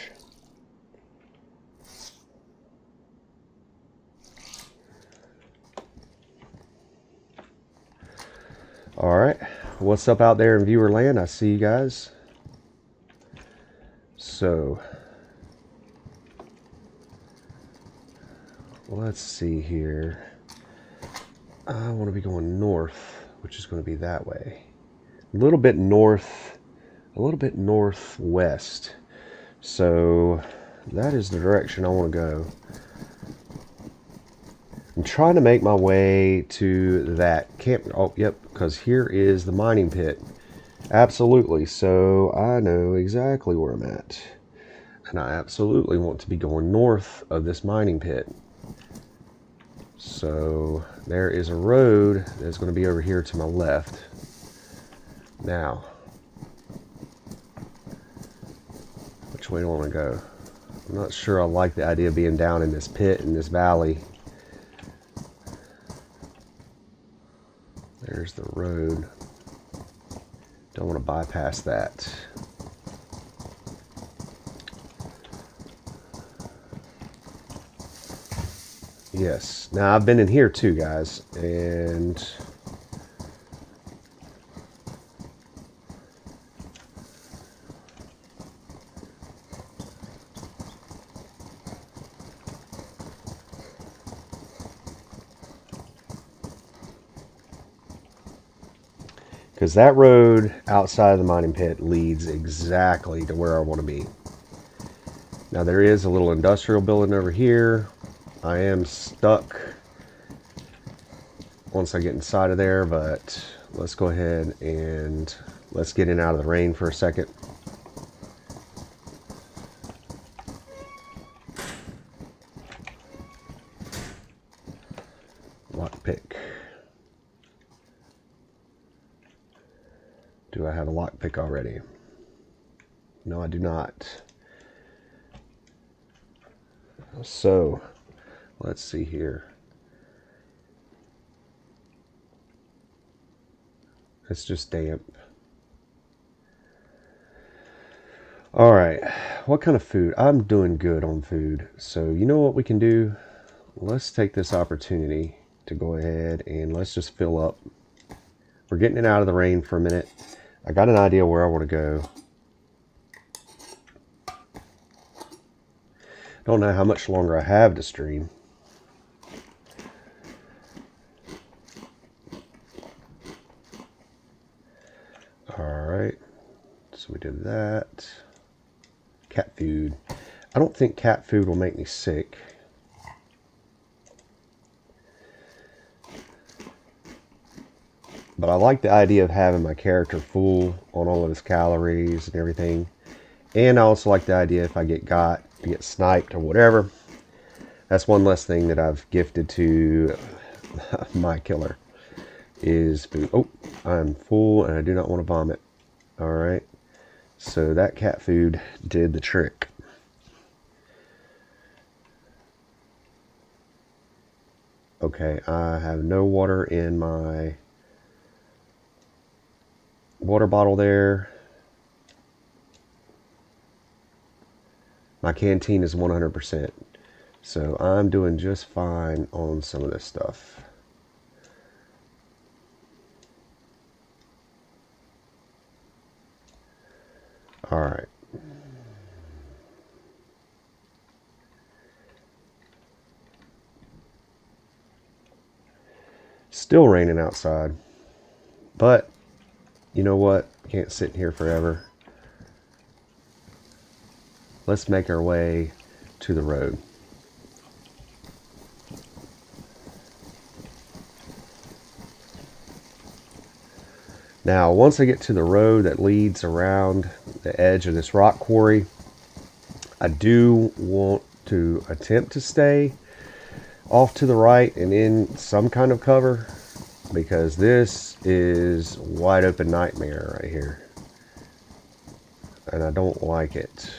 Speaker 1: Alright, what's up out there in viewer land? I see you guys. So, let's see here. I want to be going north, which is going to be that way. A little bit north, a little bit northwest. So that is the direction I want to go. I'm trying to make my way to that camp. Oh, yep, because here is the mining pit. Absolutely. So I know exactly where I'm at. And I absolutely want to be going north of this mining pit. So there is a road that's going to be over here to my left. Now, which way do I want to go? I'm not sure I like the idea of being down in this pit in this valley. There's the road. Don't want to bypass that. Yes. Now I've been in here too, guys, and because that road outside of the mining pit leads exactly to where I want to be. Now there is a little industrial building over here. I am stuck once I get inside of there, but let's go ahead and let's get in out of the rain for a second. Lockpick. Do I have a lockpick already? No, I do not. So, let's see here. It's just damp. All right, what kind of food? I'm doing good on food. So you know what we can do? Let's take this opportunity to go ahead and let's just fill up. We're getting it out of the rain for a minute. I got an idea where I want to go. Don't know how much longer I have to stream. Alright, so we did that. Cat food. I don't think cat food will make me sick. But I like the idea of having my character full on all of his calories and everything. And I also like the idea if I get got, to get sniped or whatever. That's one less thing that I've gifted to my killer is food. Oh, I'm full and I do not want to vomit. Alright, so that cat food did the trick. Okay, I have no water in my water bottle there. My canteen is 100%. So I'm doing just fine on some of this stuff. All right. Still raining outside. But you know what? Can't sit here forever. Let's make our way to the road. Now, once I get to the road that leads around the edge of this rock quarry, I do want to attempt to stay off to the right and in some kind of cover, because this is wide open nightmare right here. And I don't like it.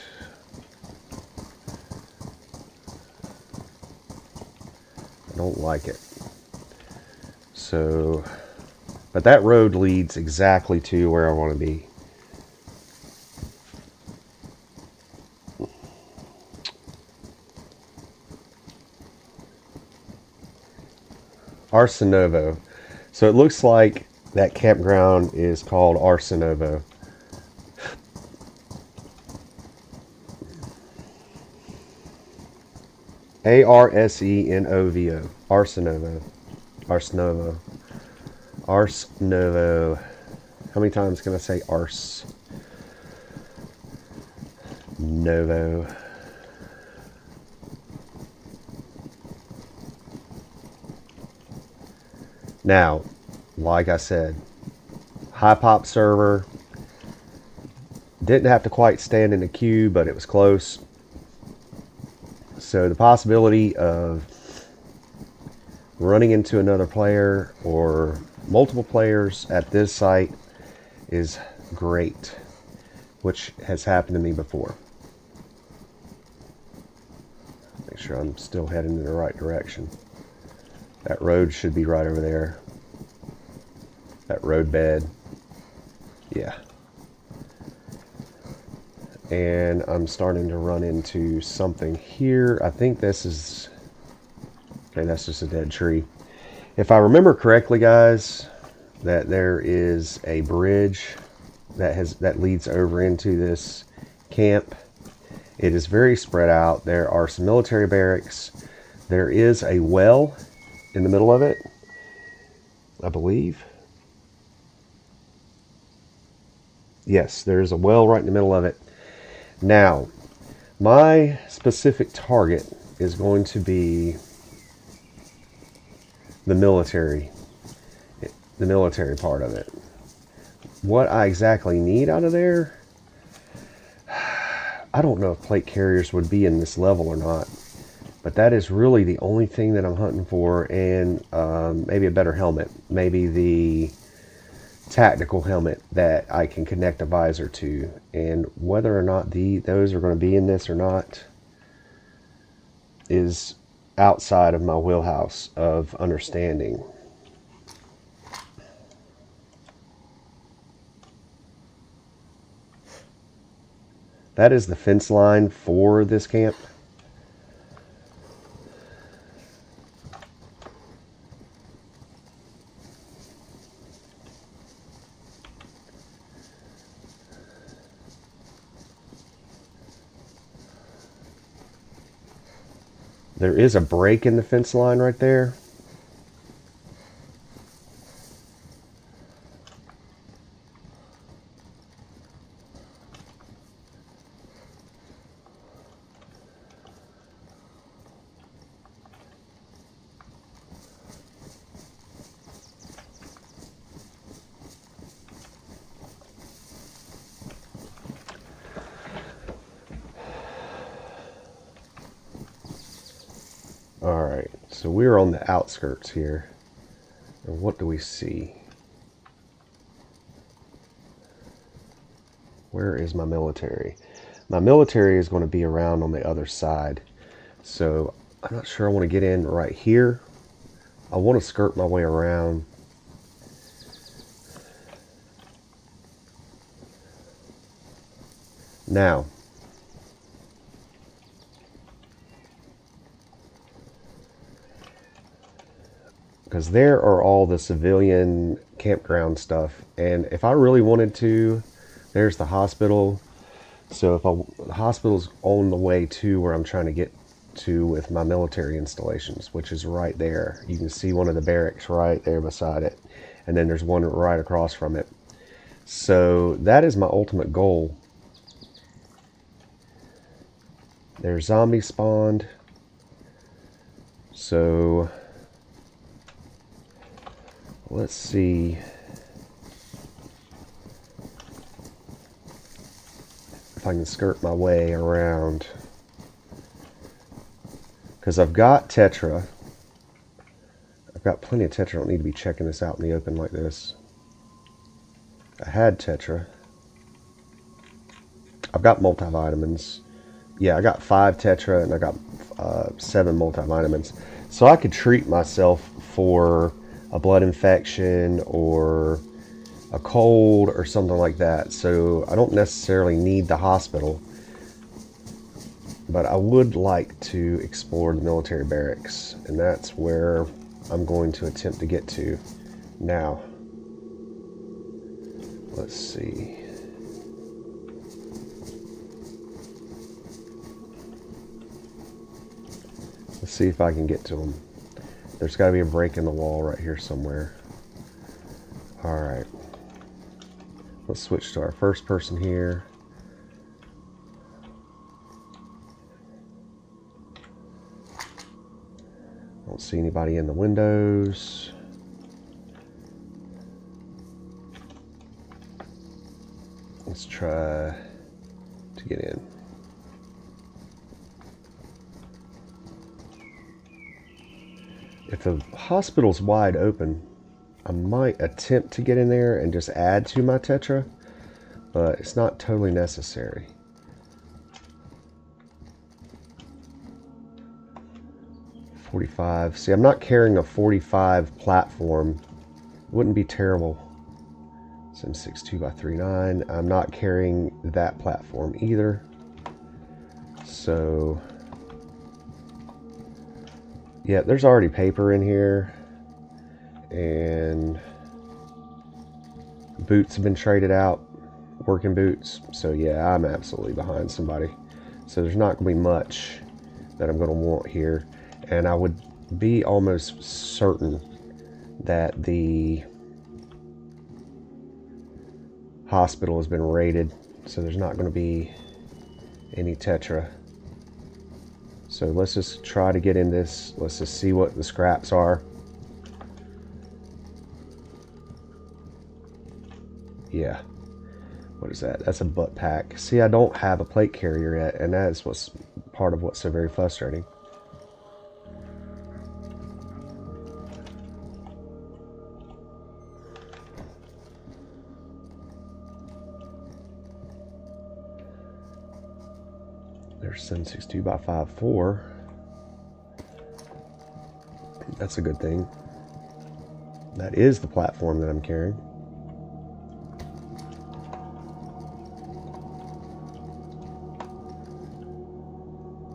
Speaker 1: I don't like it. So, but that road leads exactly to where I want to be. Arsenovo. So it looks like that campground is called Arsenovo. Arsenovo. Arsenovo. Arsenovo. Arsenovo. How many times can I say Ars? Novo. Now, like I said, high pop server. Didn't have to quite stand in the queue, but it was close. So the possibility of running into another player or multiple players at this site is great, which has happened to me before. Make sure I'm still heading in the right direction. That road should be right over there. That road bed. Yeah. And I'm starting to run into something here. I think this is... Okay, that's just a dead tree. If I remember correctly, guys, that there is a bridge that leads over into this camp. It is very spread out. There are some military barracks. There is a well in the middle of it, I believe. Yes, there's a well right in the middle of it. Now, my specific target is going to be the military part of it. What I exactly need out of there, I don't know if plate carriers would be in this level or not, but that is really the only thing that I'm hunting for, and maybe a better helmet, maybe the tactical helmet that I can connect a visor to, and whether or not those are going to be in this or not is outside of my wheelhouse of understanding. That is the fence line for this camp. There is a break in the fence line right there. Alright, so we're on the outskirts here. And what do we see? Where is my military? My military is going to be around on the other side. So I'm not sure I want to get in right here. I want to skirt my way around. Now, because there are all the civilian campground stuff, and if I really wanted to, there's the hospital. So if the hospital's on the way to where I'm trying to get to with my military installations, which is right there. You can see one of the barracks right there beside it, and then there's one right across from it. So that is my ultimate goal. There's zombies spawned. So let's see if I can skirt my way around. Because I've got Tetra. I've got plenty of Tetra. I don't need to be checking this out in the open like this. I had Tetra. I've got multivitamins. Yeah, I got 5 Tetra and I got 7 multivitamins. So I could treat myself for a blood infection or a cold or something like that. So I don't necessarily need the hospital. But I would like to explore the military barracks, and that's where I'm going to attempt to get to now. Let's see. The Let's see if I can get to them. There's got to be a break in the wall right here somewhere. Alright. Let's switch to our first person here. Don't see anybody in the windows. Let's try to get in. If the hospital's wide open, I might attempt to get in there and just add to my tetra, but it's not totally necessary. .45. See, I'm not carrying a .45 platform. Wouldn't be terrible. It's M62 by 39. I'm not carrying that platform either. So yeah, there's already paper in here, and boots have been traded out, working boots. So yeah, I'm absolutely behind somebody. So there's not going to be much that I'm going to want here, and I would be almost certain that the hospital has been raided, so there's not going to be any tetra. So let's just try to get in this. Let's just see what the scraps are. Yeah. What is that? That's a butt pack. See, I don't have a plate carrier yet, and that's what's part of what's so very frustrating. There's 762 by 54. That's a good thing. That is the platform that I'm carrying.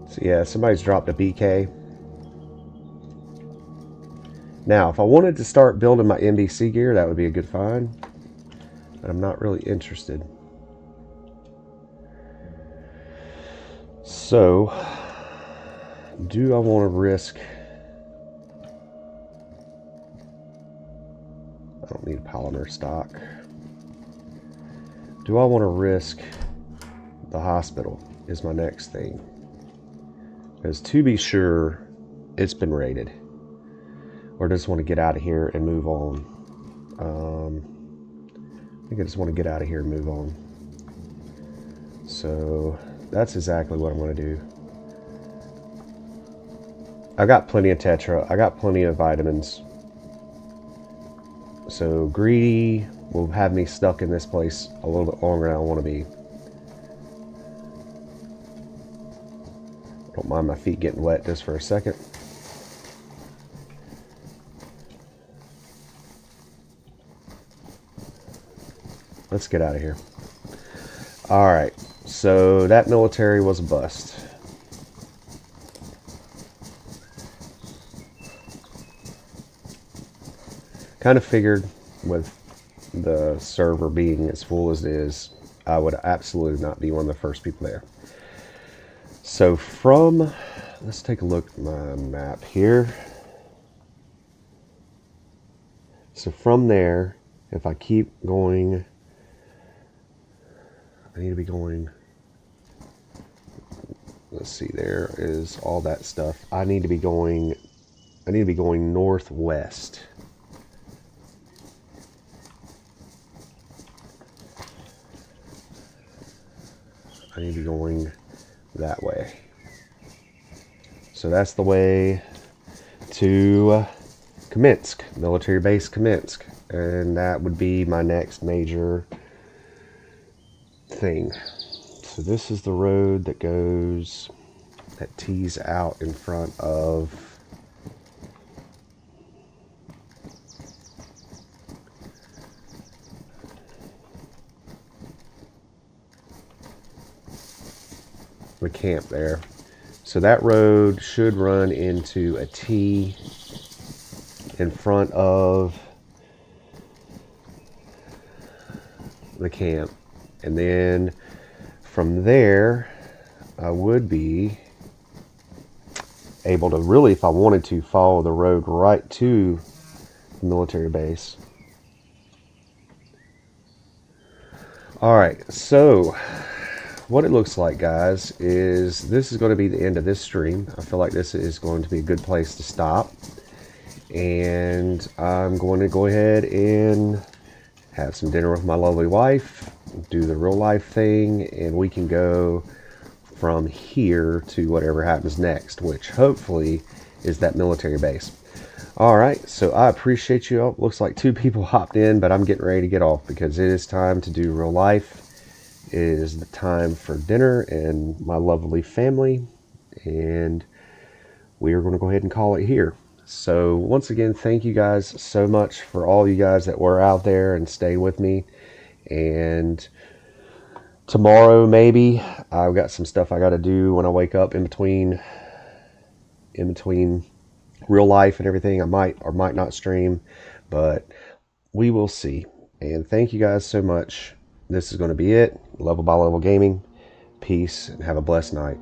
Speaker 1: So yeah, somebody's dropped a BK. Now, if I wanted to start building my NBC gear, that would be a good find. But I'm not really interested. So, do I want to risk... I don't need polymer stock. Do I want to risk the hospital is my next thing. Because to be sure, it's been raided. Or just want to get out of here and move on. I think I just want to get out of here and move on. So... that's exactly what I'm going to do. I got plenty of tetra. I got plenty of vitamins. So greedy will have me stuck in this place a little bit longer than I want to be. Don't mind my feet getting wet just for a second. Let's get out of here. Alright. So that military was a bust. Kind of figured with the server being as full as it is, I would absolutely not be one of the first people there. So from, let's take a look at my map here. So from there, if I keep going, I need to be going, let's see, there is all that stuff. I need to be going northwest. I need to be going that way. So that's the way to Kamensk, military base Kamensk. And that would be my next major thing. So this is the road that goes, that tees out in front of the camp there. So that road should run into a T in front of the camp. And then from there, I would be able to really, if I wanted to, follow the road right to the military base. All right, so what it looks like, guys, is this is going to be the end of this stream. I feel like this is going to be a good place to stop. And I'm going to go ahead and have some dinner with my lovely wife, do the real life thing, and we can go from here to whatever happens next, which hopefully is that military base. All right, so I appreciate you all. Looks like 2 people hopped in, but I'm getting ready to get off because it is time to do real life. It is the time for dinner and my lovely family, and we are going to go ahead and call it here. So once again, thank you guys so much for all you guys that were out there and stayed with me. And tomorrow, maybe I've got some stuff I got to do when I wake up in between real life and everything. I might or might not stream, but we will see. And thank you guys so much. This is going to be it. Level by Level Gaming. Peace and have a blessed night.